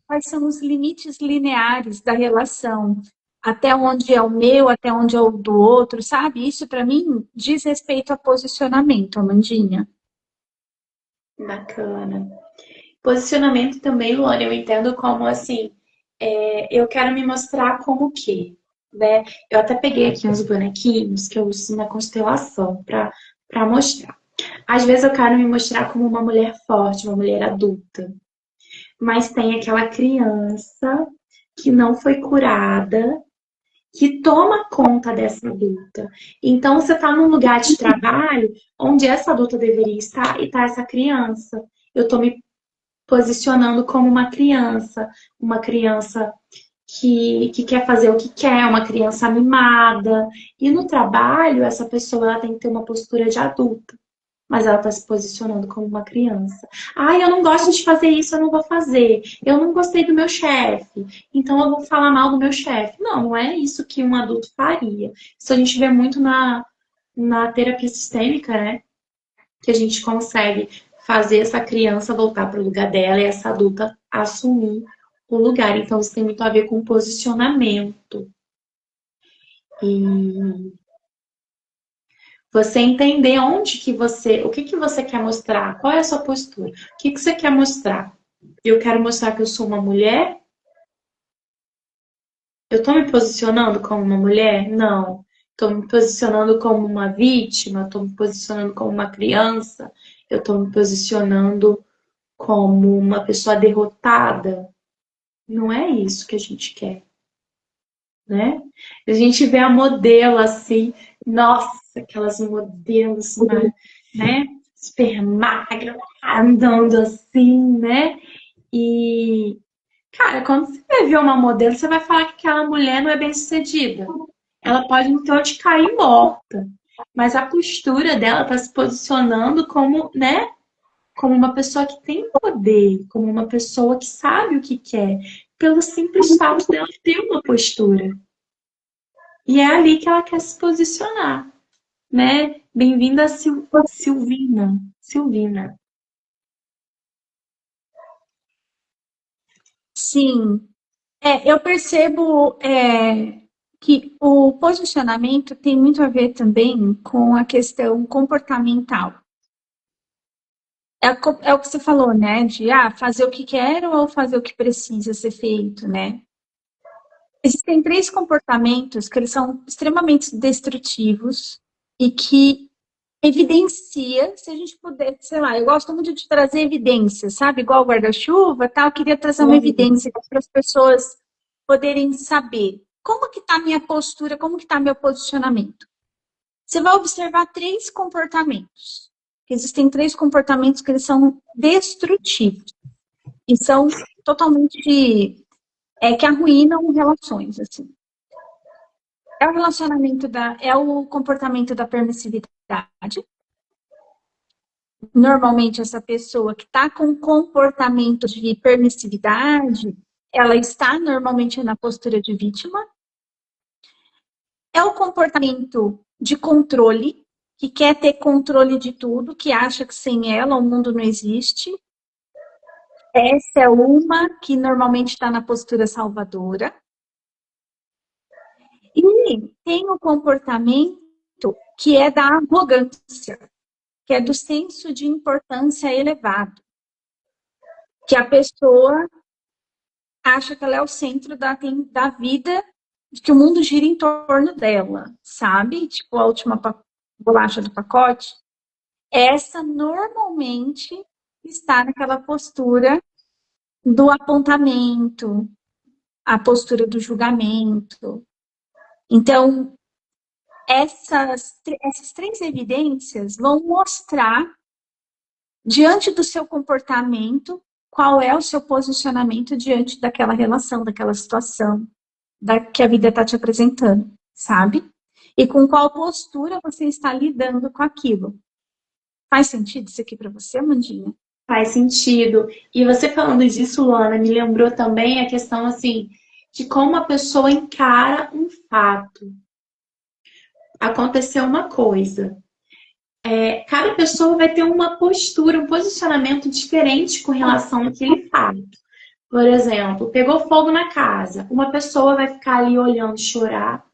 [SPEAKER 2] quais são os limites lineares da relação? Até onde é o meu, até onde é o do outro, sabe? Isso para mim diz respeito a posicionamento, Amandinha.
[SPEAKER 1] Bacana. Posicionamento também, Luana, eu entendo como assim, eu quero me mostrar como o quê? Né? Eu até peguei aqui uns bonequinhos que eu uso na constelação para mostrar. Às vezes eu quero me mostrar como uma mulher forte, uma mulher adulta, mas tem aquela criança que não foi curada, que toma conta dessa adulta. Então você está num lugar de trabalho onde essa adulta deveria estar e está essa criança. Eu estou me posicionando como uma criança que quer fazer o que quer, uma criança mimada. E no trabalho, essa pessoa ela tem que ter uma postura de adulta, mas ela está se posicionando como uma criança. Ah, eu não gosto de fazer isso, eu não vou fazer. Eu não gostei do meu chefe, então eu vou falar mal do meu chefe. Não, não é isso que um adulto faria. Isso a gente vê muito na terapia sistêmica, né? Que a gente consegue fazer essa criança voltar para o lugar dela e essa adulta assumir o lugar. Então, isso tem muito a ver com posicionamento. E você entender onde que você, o que que você quer mostrar, qual é a sua postura, o que que você quer mostrar. Eu quero mostrar que eu sou uma mulher? Eu estou me posicionando como uma mulher? Não. Estou me posicionando como uma vítima? Estou me posicionando como uma criança? Eu estou me posicionando como uma pessoa derrotada? Não é isso que a gente quer, né? A gente vê a modelo assim, nossa, aquelas modelos, né? Super magra, andando assim, né? E, cara, quando você vai ver uma modelo, você vai falar que aquela mulher não é bem-sucedida. Ela pode não ter onde cair morta, mas a postura dela tá se posicionando como, né? Como uma pessoa que tem poder, como uma pessoa que sabe o que quer, pelo simples fato dela ter uma postura. E é ali que ela quer se posicionar, né? Bem-vinda, Silvina. Silvina.
[SPEAKER 2] Sim, eu percebo que o posicionamento tem muito a ver também com a questão comportamental. É o que você falou, né? De fazer o que quero ou fazer o que precisa ser feito, né? Existem três comportamentos que eles são extremamente destrutivos e que evidencia, se a gente puder, sei lá, eu gosto muito de trazer evidências, sabe? Igual o guarda-chuva, tal, eu queria trazer uma evidência para as pessoas poderem saber como que está a minha postura, como que está meu posicionamento. Você vai observar três comportamentos. Existem três comportamentos que eles são destrutivos e são totalmente que arruinam relações, assim. É o comportamento da permissividade. Normalmente, essa pessoa que está com comportamento de permissividade, ela está normalmente na postura de vítima. É o comportamento de controle, que quer ter controle de tudo, que acha que sem ela o mundo não existe. Essa é uma que normalmente está na postura salvadora. E tem o comportamento que é da arrogância, que é do senso de importância elevado, que a pessoa acha que ela é o centro da vida, que o mundo gira em torno dela, sabe? Tipo a última bolacha do pacote. Essa normalmente está naquela postura do apontamento, a postura do julgamento. Então, essas três evidências vão mostrar, diante do seu comportamento, qual é o seu posicionamento diante daquela relação, daquela situação que a vida está te apresentando, sabe? E com qual postura você está lidando com aquilo. Faz sentido isso aqui para você, Amandinha?
[SPEAKER 1] Faz sentido. E você falando disso, Luana, me lembrou também a questão assim de como a pessoa encara um fato. Aconteceu uma coisa. Cada pessoa vai ter uma postura, um posicionamento diferente com relação àquele fato. Por exemplo, pegou fogo na casa. Uma pessoa vai ficar ali olhando chorar,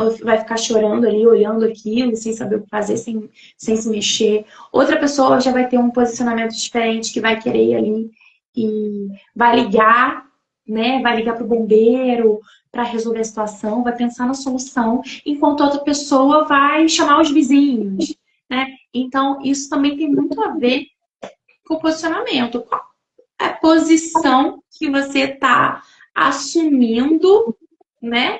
[SPEAKER 1] ou vai ficar chorando ali, olhando aquilo, sem saber o que fazer, sem se mexer. Outra pessoa já vai ter um posicionamento diferente, que vai querer ir ali e vai ligar, né? Vai ligar para o bombeiro para resolver a situação, vai pensar na solução, enquanto outra pessoa vai chamar os vizinhos, né? Então, isso também tem muito a ver com o posicionamento. Qual é a posição que você está assumindo, né?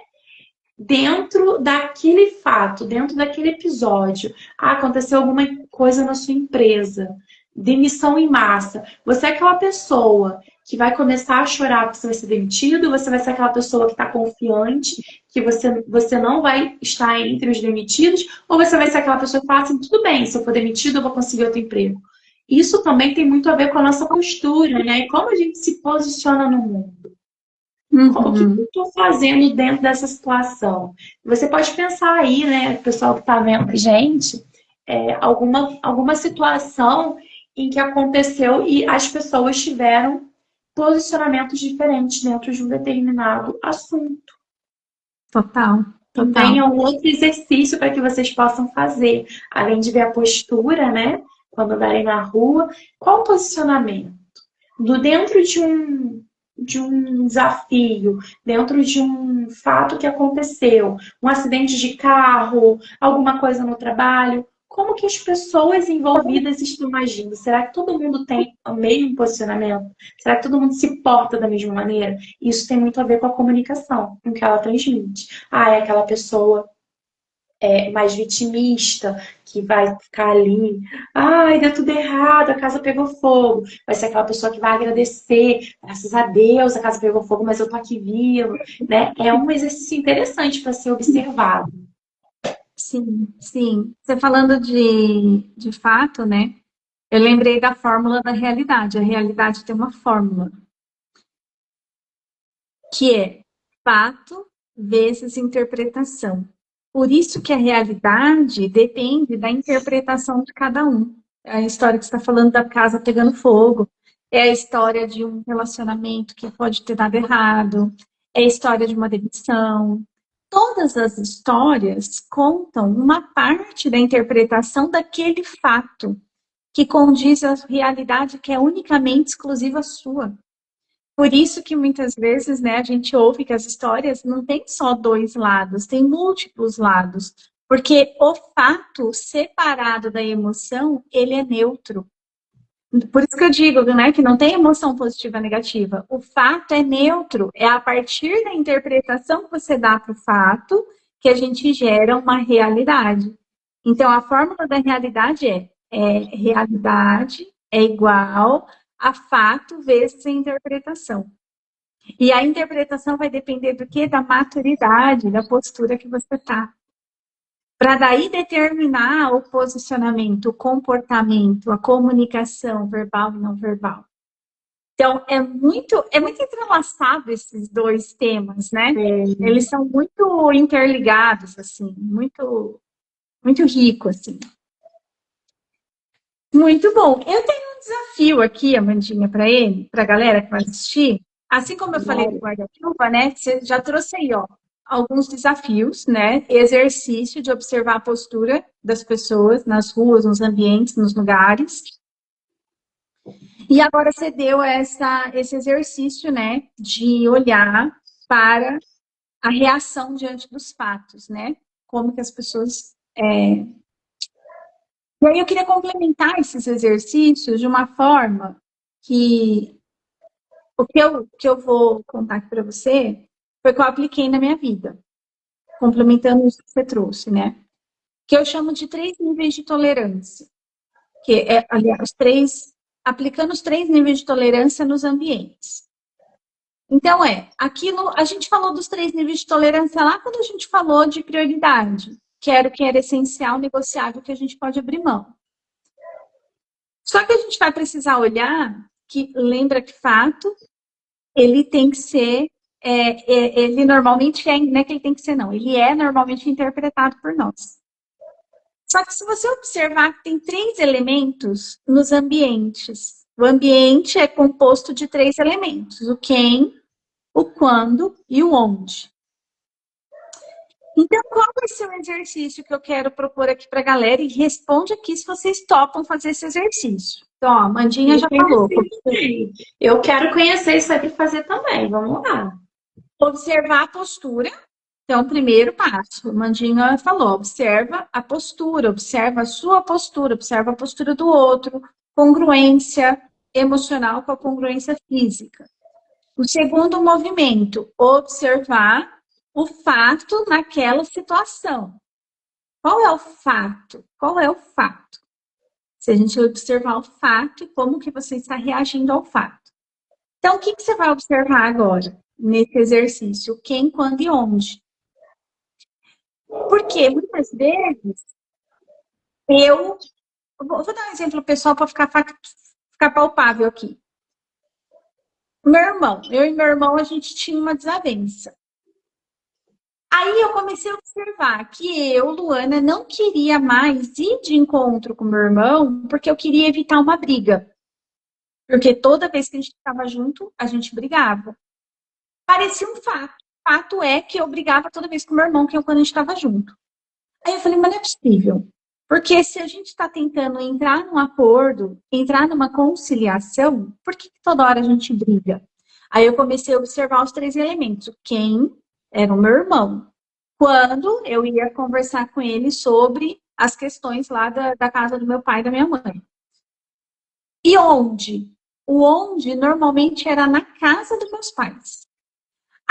[SPEAKER 1] Dentro daquele fato, dentro daquele episódio. Ah, aconteceu alguma coisa na sua empresa, demissão em massa. Você é aquela pessoa que vai começar a chorar porque você vai ser demitido, você vai ser aquela pessoa que está confiante, que você não vai estar entre os demitidos, ou você vai ser aquela pessoa que fala assim, tudo bem, se eu for demitido, eu vou conseguir outro emprego. Isso também tem muito a ver com a nossa postura, né? E como a gente se posiciona no mundo. O que eu estou fazendo dentro dessa situação? Você pode pensar aí, né, o pessoal que está vendo a gente, alguma situação em que aconteceu e as pessoas tiveram posicionamentos diferentes dentro de um determinado assunto.
[SPEAKER 2] Total,
[SPEAKER 1] Também
[SPEAKER 2] total.
[SPEAKER 1] é um outro exercício para que vocês possam fazer, além de ver a postura, né, quando andarem na rua, qual o posicionamento? Dentro de um desafio, dentro de um fato que aconteceu, um acidente de carro, alguma coisa no trabalho, como que as pessoas envolvidas estão agindo? Será que todo mundo tem o mesmo posicionamento? Será que todo mundo se porta da mesma maneira? Isso tem muito a ver com a comunicação, com o que ela transmite. Ah, é aquela pessoa mais vitimista, que vai ficar ali, ai, deu tudo errado, a casa pegou fogo. Vai ser aquela pessoa que vai agradecer, graças a Deus a casa pegou fogo, mas eu tô aqui viva, né? É um exercício interessante para ser observado.
[SPEAKER 2] Sim, sim. Você falando de fato, né? Eu lembrei da fórmula da realidade. A realidade tem uma fórmula, que é fato vezes interpretação. Por isso que a realidade depende da interpretação de cada um. É a história que você está falando da casa pegando fogo, é a história de um relacionamento que pode ter dado errado, é a história de uma demissão. Todas as histórias contam uma parte da interpretação daquele fato que condiz à realidade que é unicamente exclusiva sua. Por isso que muitas vezes, né, a gente ouve que as histórias não têm só dois lados, tem múltiplos lados, porque o fato separado da emoção, ele é neutro. Por isso que eu digo, né, que não tem emoção positiva e negativa. O fato é neutro, é a partir da interpretação que você dá para o fato que a gente gera uma realidade. Então, a fórmula da realidade é realidade é igual a fato vezes a interpretação. E a interpretação vai depender do quê? Da maturidade, da postura que você está. Para daí determinar o posicionamento, o comportamento, a comunicação verbal e não verbal. Então, é muito entrelaçado esses dois temas, né? Eles são muito interligados, assim, muito, muito rico, assim. Muito bom. Eu tenho um desafio aqui, Amandinha, para a galera que vai assistir. Assim como eu falei do guarda-chuva, né? Você já trouxe aí, ó, alguns desafios, né? Exercício de observar a postura das pessoas nas ruas, nos ambientes, nos lugares. E agora você deu esse exercício, né? De olhar para a reação diante dos fatos, né? Como que as pessoas e aí eu queria complementar esses exercícios de uma forma que o que eu vou contar aqui para você foi que eu apliquei na minha vida, complementando isso que você trouxe, né? Que eu chamo de 3 níveis de tolerância, que é, aliás, aplicando os 3 níveis de tolerância nos ambientes. Então, a gente falou dos 3 níveis de tolerância lá quando a gente falou de prioridade, que era o que era essencial, negociável, que a gente pode abrir mão. Só que a gente vai precisar olhar que lembra que fato ele tem que ser, ele normalmente não é que ele tem que ser, não, ele é normalmente interpretado por nós. Só que se você observar que tem 3 elementos nos ambientes, o ambiente é composto de 3 elementos: o quem, o quando e o onde. Então, qual vai ser o exercício que eu quero propor aqui para a galera? E responde aqui se vocês topam fazer esse exercício. Então, ó, a Mandinha
[SPEAKER 1] Eu
[SPEAKER 2] já falou.
[SPEAKER 1] conheci também. Eu quero conhecer isso aí para fazer também. Vamos lá.
[SPEAKER 2] Observar a postura. Então, primeiro passo, o Mandinha falou, observa a postura, observa a sua postura, observa a postura do outro, congruência emocional com a congruência física. O segundo movimento, observar o fato naquela situação. Qual é o fato? Qual é o fato? Se a gente observar o fato e como que você está reagindo ao fato. Então, o que você vai observar agora nesse exercício? Quem, quando e onde? Porque muitas vezes eu vou dar um exemplo pessoal para ficar palpável aqui. Meu irmão, eu e meu irmão, a gente tinha uma desavença. Aí eu comecei a observar que eu, Luana, não queria mais ir de encontro com meu irmão porque eu queria evitar uma briga. Porque toda vez que a gente estava junto, a gente brigava. Parecia um fato. Fato é que eu brigava toda vez com meu irmão, que é quando a gente estava junto. Aí eu falei, mas não é possível. Porque se a gente está tentando entrar num acordo, entrar numa conciliação, por que toda hora a gente briga? Aí eu comecei a observar os três elementos. Quem era o meu irmão? Quando eu ia conversar com ele sobre as questões lá da casa do meu pai e da minha mãe. E onde? O onde normalmente era na casa dos meus pais.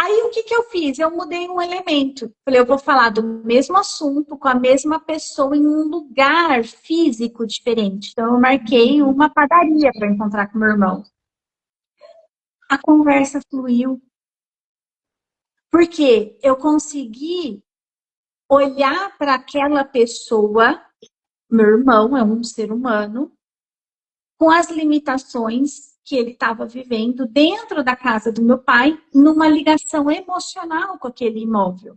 [SPEAKER 2] Aí o que que eu fiz? Eu mudei um elemento. Falei, eu vou falar do mesmo assunto com a mesma pessoa em um lugar físico diferente. Então eu marquei uma padaria para encontrar com meu irmão. A conversa fluiu, porque eu consegui olhar para aquela pessoa, meu irmão é um ser humano, com as limitações que ele estava vivendo dentro da casa do meu pai, numa ligação emocional com aquele imóvel.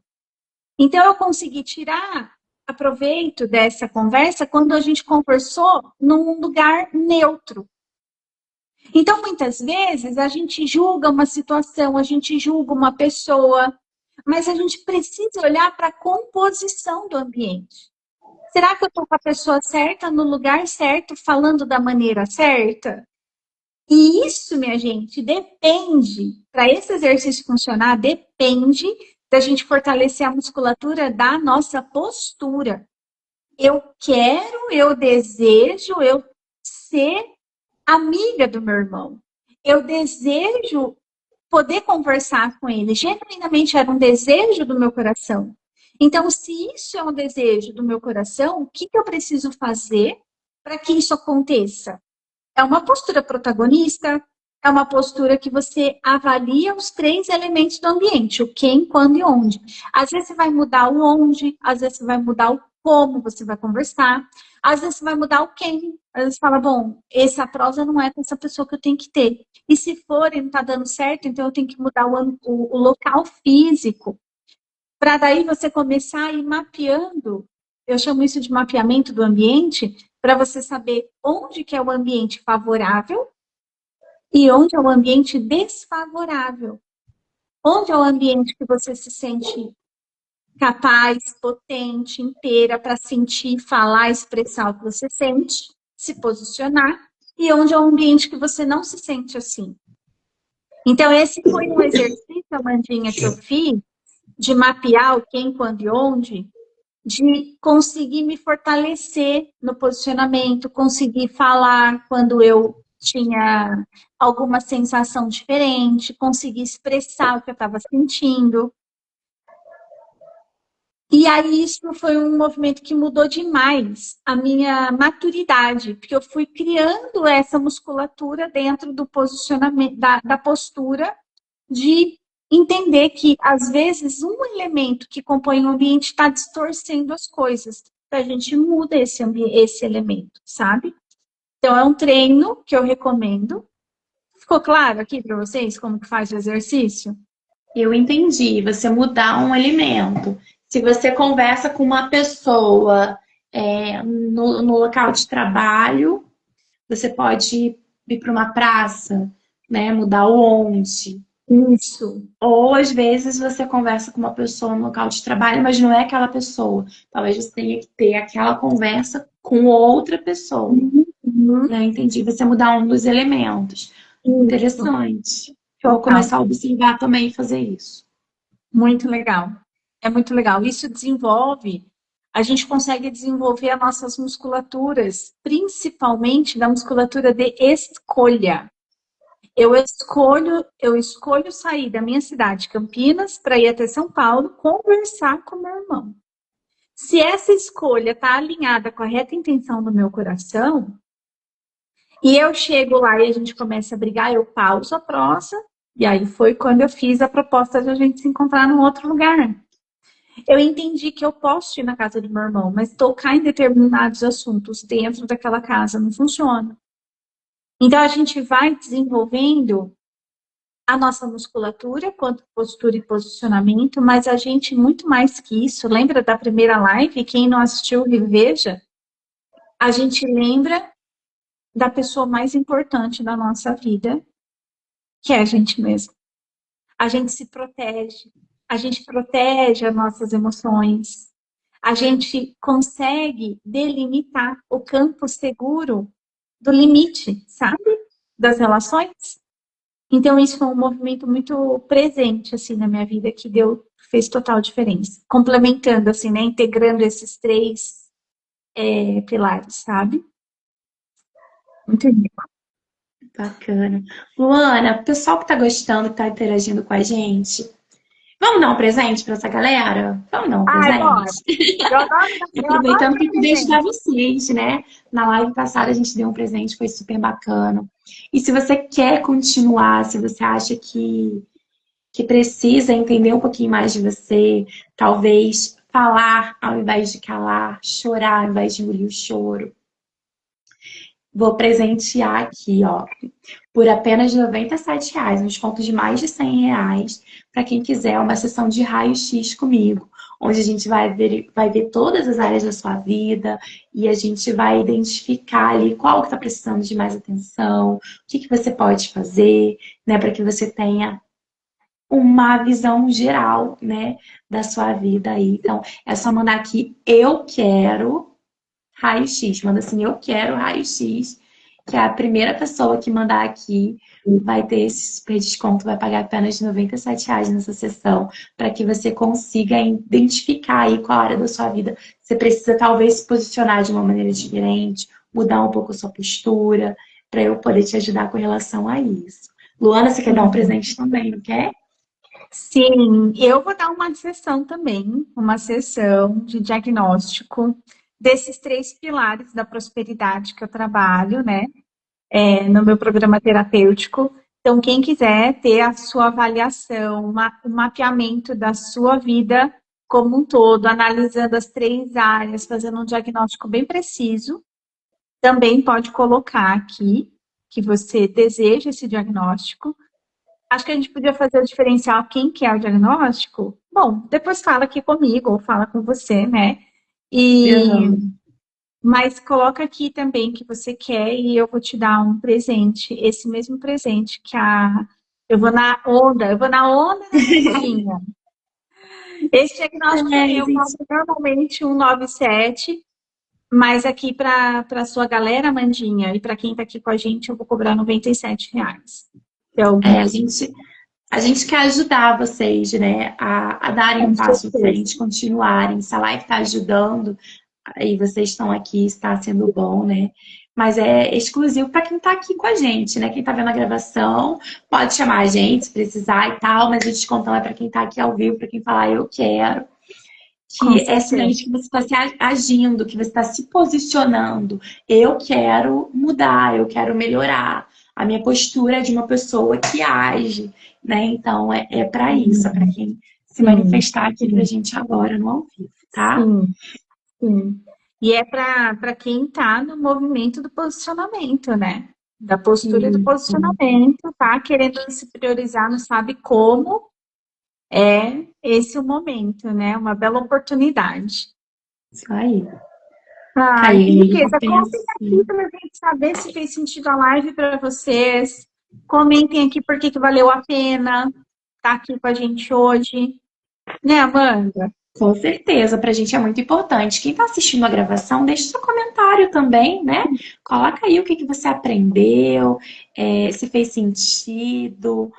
[SPEAKER 2] Então, eu consegui tirar proveito dessa conversa quando a gente conversou num lugar neutro. Então, muitas vezes, a gente julga uma situação, a gente julga uma pessoa, mas a gente precisa olhar para a composição do ambiente. Será que eu estou com a pessoa certa, no lugar certo, falando da maneira certa? E isso, minha gente, depende, para esse exercício funcionar, depende da gente fortalecer a musculatura da nossa postura. Eu quero, eu desejo, eu ser amiga do meu irmão. Eu desejo poder conversar com ele. Genuinamente era um desejo do meu coração. Então, se isso é um desejo do meu coração, o que eu preciso fazer para que isso aconteça? É uma postura protagonista, é uma postura que você avalia os três elementos do ambiente, o quem, quando e onde. Às vezes você vai mudar o onde, às vezes você vai mudar o como você vai conversar, às vezes você vai mudar o quem. Às vezes você fala, bom, essa prosa não é com essa pessoa que eu tenho que ter. E se for e não está dando certo, então eu tenho que mudar o local físico. Para daí você começar a ir mapeando, eu chamo isso de mapeamento do ambiente, para você saber onde que é o ambiente favorável e onde é o ambiente desfavorável. Onde é o ambiente que você se sente capaz, potente, inteira para sentir, falar, expressar o que você sente, se posicionar, e onde é o ambiente que você não se sente assim. Então, esse foi um exercício, Amandinha, que eu fiz, de mapear o quem, quando e onde, de conseguir me fortalecer no posicionamento, conseguir falar quando eu tinha alguma sensação diferente, conseguir expressar o que eu estava sentindo. E aí isso foi um movimento que mudou demais a minha maturidade, porque eu fui criando essa musculatura dentro do posicionamento, da postura de entender que, às vezes, um elemento que compõe o ambiente está distorcendo as coisas. Então, a gente muda esse elemento, sabe? Então, é um treino que eu recomendo. Ficou claro aqui para vocês como que faz o exercício?
[SPEAKER 1] Eu entendi. Você mudar um alimento. Se você conversa com uma pessoa no local de trabalho, você pode ir para uma praça, né? Mudar o onde.
[SPEAKER 2] Isso.
[SPEAKER 1] Ou às vezes você conversa com uma pessoa no local de trabalho, mas não é aquela pessoa. Talvez você tenha que ter aquela conversa com outra pessoa.
[SPEAKER 2] Uhum.
[SPEAKER 1] Né? Entendi. Você mudar um dos elementos.
[SPEAKER 2] Isso.
[SPEAKER 1] Interessante. Eu vou
[SPEAKER 2] Total.
[SPEAKER 1] começar a observar também e fazer isso.
[SPEAKER 2] Muito legal. É muito legal. Isso desenvolve, a gente consegue desenvolver as nossas musculaturas, principalmente da musculatura de escolha. Eu escolho sair da minha cidade, Campinas, para ir até São Paulo, conversar com meu irmão. Se essa escolha está alinhada com a reta intenção do meu coração, e eu chego lá e a gente começa a brigar, eu pauso a prosa, e aí foi quando eu fiz a proposta de a gente se encontrar num outro lugar. Eu entendi que eu posso ir na casa do meu irmão, mas tocar em determinados assuntos dentro daquela casa não funciona. Então a gente vai desenvolvendo a nossa musculatura quanto postura e posicionamento, mas a gente muito mais que isso, lembra da primeira live? Quem não assistiu, reveja. A gente lembra da pessoa mais importante da nossa vida, que é a gente mesmo. A gente se protege, a gente protege as nossas emoções, a gente consegue delimitar o campo seguro do limite, sabe? Das relações. Então, isso foi um movimento muito presente, assim, na minha vida, que fez total diferença. Complementando, assim, né? Integrando esses três pilares, sabe? Muito rico.
[SPEAKER 1] Bacana. Luana, o pessoal que tá gostando, que tá interagindo com a gente, vamos dar um presente para essa galera? Vamos dar um
[SPEAKER 2] Ai, bora.
[SPEAKER 1] presente?
[SPEAKER 2] Eu adoro
[SPEAKER 1] Aproveitando
[SPEAKER 2] dar
[SPEAKER 1] que eu podia ajudar
[SPEAKER 2] presente.
[SPEAKER 1] vocês, né? Na live passada a gente deu um presente, foi super bacana. E se você quer continuar, se você acha que precisa entender um pouquinho mais de você, talvez falar ao invés de calar, chorar ao invés de engolir o choro, vou presentear aqui, ó, por apenas R$ 97, um desconto de mais de R$ 100, para quem quiser uma sessão de raio-x comigo, onde a gente vai ver todas as áreas da sua vida e a gente vai identificar ali qual que está precisando de mais atenção, o que você pode fazer, né, para que você tenha uma visão geral, né, da sua vida aí. Então, é só mandar aqui, eu quero raio-x. Manda assim, eu quero raio-x, que é a primeira pessoa que mandar aqui vai ter esse super desconto, vai pagar apenas R$ 97 nessa sessão, para que você consiga identificar aí qual área da sua vida você precisa talvez se posicionar de uma maneira diferente, mudar um pouco a sua postura, para eu poder te ajudar com relação a isso. Luana, você quer dar um presente também, não quer?
[SPEAKER 2] Sim, eu vou dar uma sessão também, uma sessão de diagnóstico desses três pilares da prosperidade que eu trabalho, né, no meu programa terapêutico. Então, quem quiser ter a sua avaliação, o mapeamento da sua vida como um todo, analisando as três áreas, fazendo um diagnóstico bem preciso, também pode colocar aqui que você deseja esse diagnóstico. Acho que a gente podia fazer o diferencial quem quer o diagnóstico. Bom, depois fala aqui comigo ou fala com você, né? E
[SPEAKER 1] Uhum.
[SPEAKER 2] mas coloca aqui também que você quer e eu vou te dar um presente, esse mesmo presente que a eu vou na onda da Mandinha. Esse diagnóstico
[SPEAKER 1] É,
[SPEAKER 2] eu cobro
[SPEAKER 1] gente.
[SPEAKER 2] normalmente 197, mas aqui para sua galera, Mandinha, e para quem está aqui com a gente, eu vou cobrar R$ 97. Então,
[SPEAKER 1] É, a gente quer ajudar vocês, né, a darem um
[SPEAKER 2] com
[SPEAKER 1] passo em
[SPEAKER 2] certeza.
[SPEAKER 1] frente, continuarem. Se a live está ajudando, e vocês estão aqui, está sendo bom, né? Mas é exclusivo para quem está aqui com a gente, né? Quem está vendo a gravação pode chamar a gente se precisar e tal, mas o descontão é para quem está aqui ao vivo, para quem falar eu quero.
[SPEAKER 2] Com
[SPEAKER 1] Que é
[SPEAKER 2] certeza.
[SPEAKER 1] sinal de que você está se agindo, que você está se posicionando. Eu quero mudar, eu quero melhorar. A minha postura é de uma pessoa que age, né? Então é para isso, é para quem se
[SPEAKER 2] Sim,
[SPEAKER 1] manifestar aqui para a gente agora no ao vivo, tá?
[SPEAKER 2] sim, sim. E é para quem está no movimento do posicionamento, né? Da postura e do
[SPEAKER 1] Isso,
[SPEAKER 2] posicionamento, tá querendo se priorizar, não sabe como, é esse o momento, né? Uma bela oportunidade.
[SPEAKER 1] isso aí.
[SPEAKER 2] Ai, que
[SPEAKER 1] Aí,
[SPEAKER 2] riqueza. Contem aqui
[SPEAKER 1] compensa.
[SPEAKER 2] para a gente saber se fez sentido a live para vocês. Comentem aqui por que que valeu a pena estar aqui com a gente hoje. Né, Amanda?
[SPEAKER 1] Com certeza, para a gente é muito importante. Quem está assistindo a gravação, deixe seu comentário também, né? Coloca aí o que que você aprendeu, se fez sentido,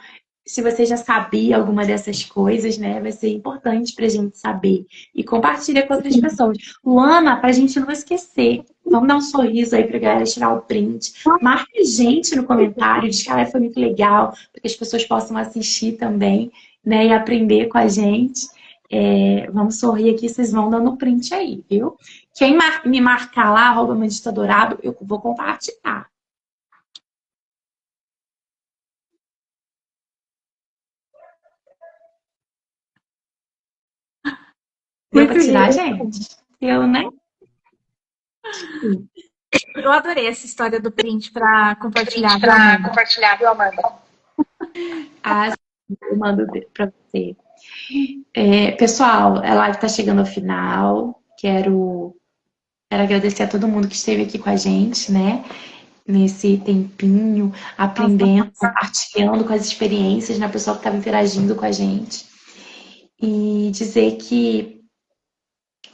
[SPEAKER 1] se você já sabia alguma dessas coisas, né? Vai ser importante para a gente saber. E compartilha com outras pessoas. Luana, para a gente não esquecer, vamos dar um sorriso aí para a galera tirar o print. Marca a gente no comentário, diz que a live foi muito legal, para que as pessoas possam assistir também, né? E aprender com a gente. Vamos sorrir aqui, vocês vão dando print aí, viu? Quem me marcar lá, @Mandista Dourado, eu vou compartilhar. Deu para
[SPEAKER 2] Muito
[SPEAKER 1] tirar,
[SPEAKER 2] lindo.
[SPEAKER 1] gente? Eu, né?
[SPEAKER 2] Eu adorei essa história do print para compartilhar, viu,
[SPEAKER 3] Para
[SPEAKER 2] Amanda?
[SPEAKER 3] compartilhar, viu, Amanda?
[SPEAKER 1] Ah, eu mando para você. Pessoal, a live está chegando ao final. Quero agradecer a todo mundo que esteve aqui com a gente, né? Nesse tempinho, aprendendo, compartilhando com as experiências, né? O pessoal que estava interagindo com a gente. E dizer que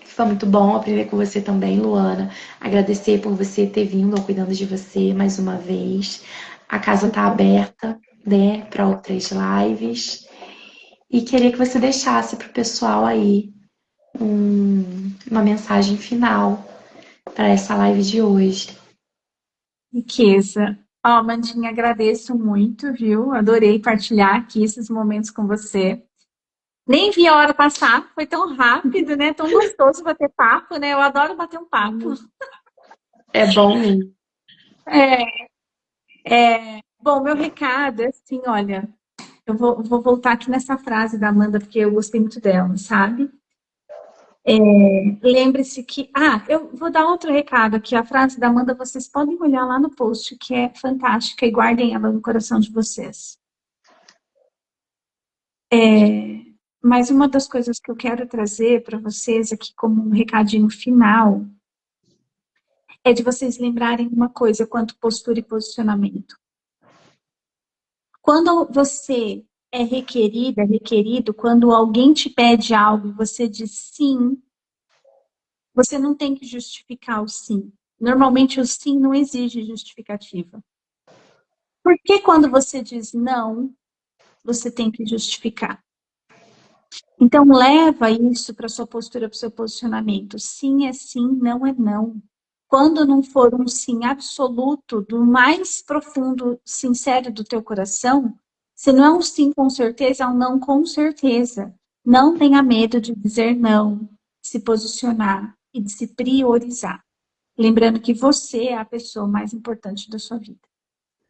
[SPEAKER 1] foi muito bom aprender com você também, Luana. Agradecer por você ter vindo ao Cuidando de Você mais uma vez. A casa está aberta, né, para outras lives. E queria que você deixasse para o pessoal aí uma mensagem final para essa live de hoje.
[SPEAKER 2] Riqueza. Ó, Amandinha, agradeço muito, viu? Adorei partilhar aqui esses momentos com você. Nem vi a hora passar, foi tão rápido, né? Tão gostoso bater papo, né? Eu adoro bater um papo.
[SPEAKER 1] É bom mesmo.
[SPEAKER 2] Bom, meu recado é assim, olha, eu vou voltar aqui nessa frase da Amanda, porque eu gostei muito dela, sabe? Lembre-se que. Ah, eu vou dar outro recado aqui. A frase da Amanda, vocês podem olhar lá no post, que é fantástica, e guardem ela no coração de vocês. Mas uma das coisas que eu quero trazer para vocês aqui como um recadinho final é de vocês lembrarem uma coisa quanto postura e posicionamento. Quando você é requerida, requerido, quando alguém te pede algo e você diz sim, você não tem que justificar o sim. Normalmente o sim não exige justificativa. Por que quando você diz não, você tem que justificar? Então leva isso para sua postura, para o seu posicionamento. Sim é sim, não é não. Quando não for um sim absoluto, do mais profundo, sincero do teu coração, se não é um sim com certeza, é um não com certeza. Não tenha medo de dizer não, de se posicionar e de se priorizar. Lembrando que você é a pessoa mais importante da sua vida.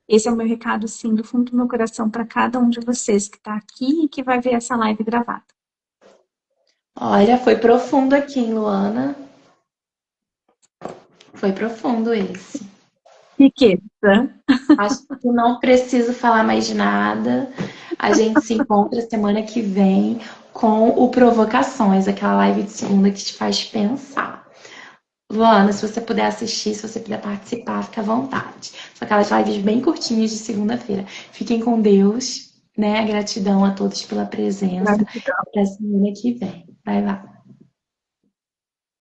[SPEAKER 2] Esse é o meu recado, sim, do fundo do meu coração para cada um de vocês que está aqui e que vai ver essa live gravada.
[SPEAKER 1] Olha, foi profundo aqui, hein, Luana? Foi profundo esse.
[SPEAKER 2] Riqueza.
[SPEAKER 1] Acho que não preciso falar mais nada. A gente se encontra semana que vem com o Provocações, aquela live de segunda que te faz pensar. Luana, se você puder assistir, se você puder participar, fica à vontade. São aquelas lives bem curtinhas de segunda-feira. Fiquem com Deus, né? Gratidão a todos pela presença. Até semana que vem. Bye, bye.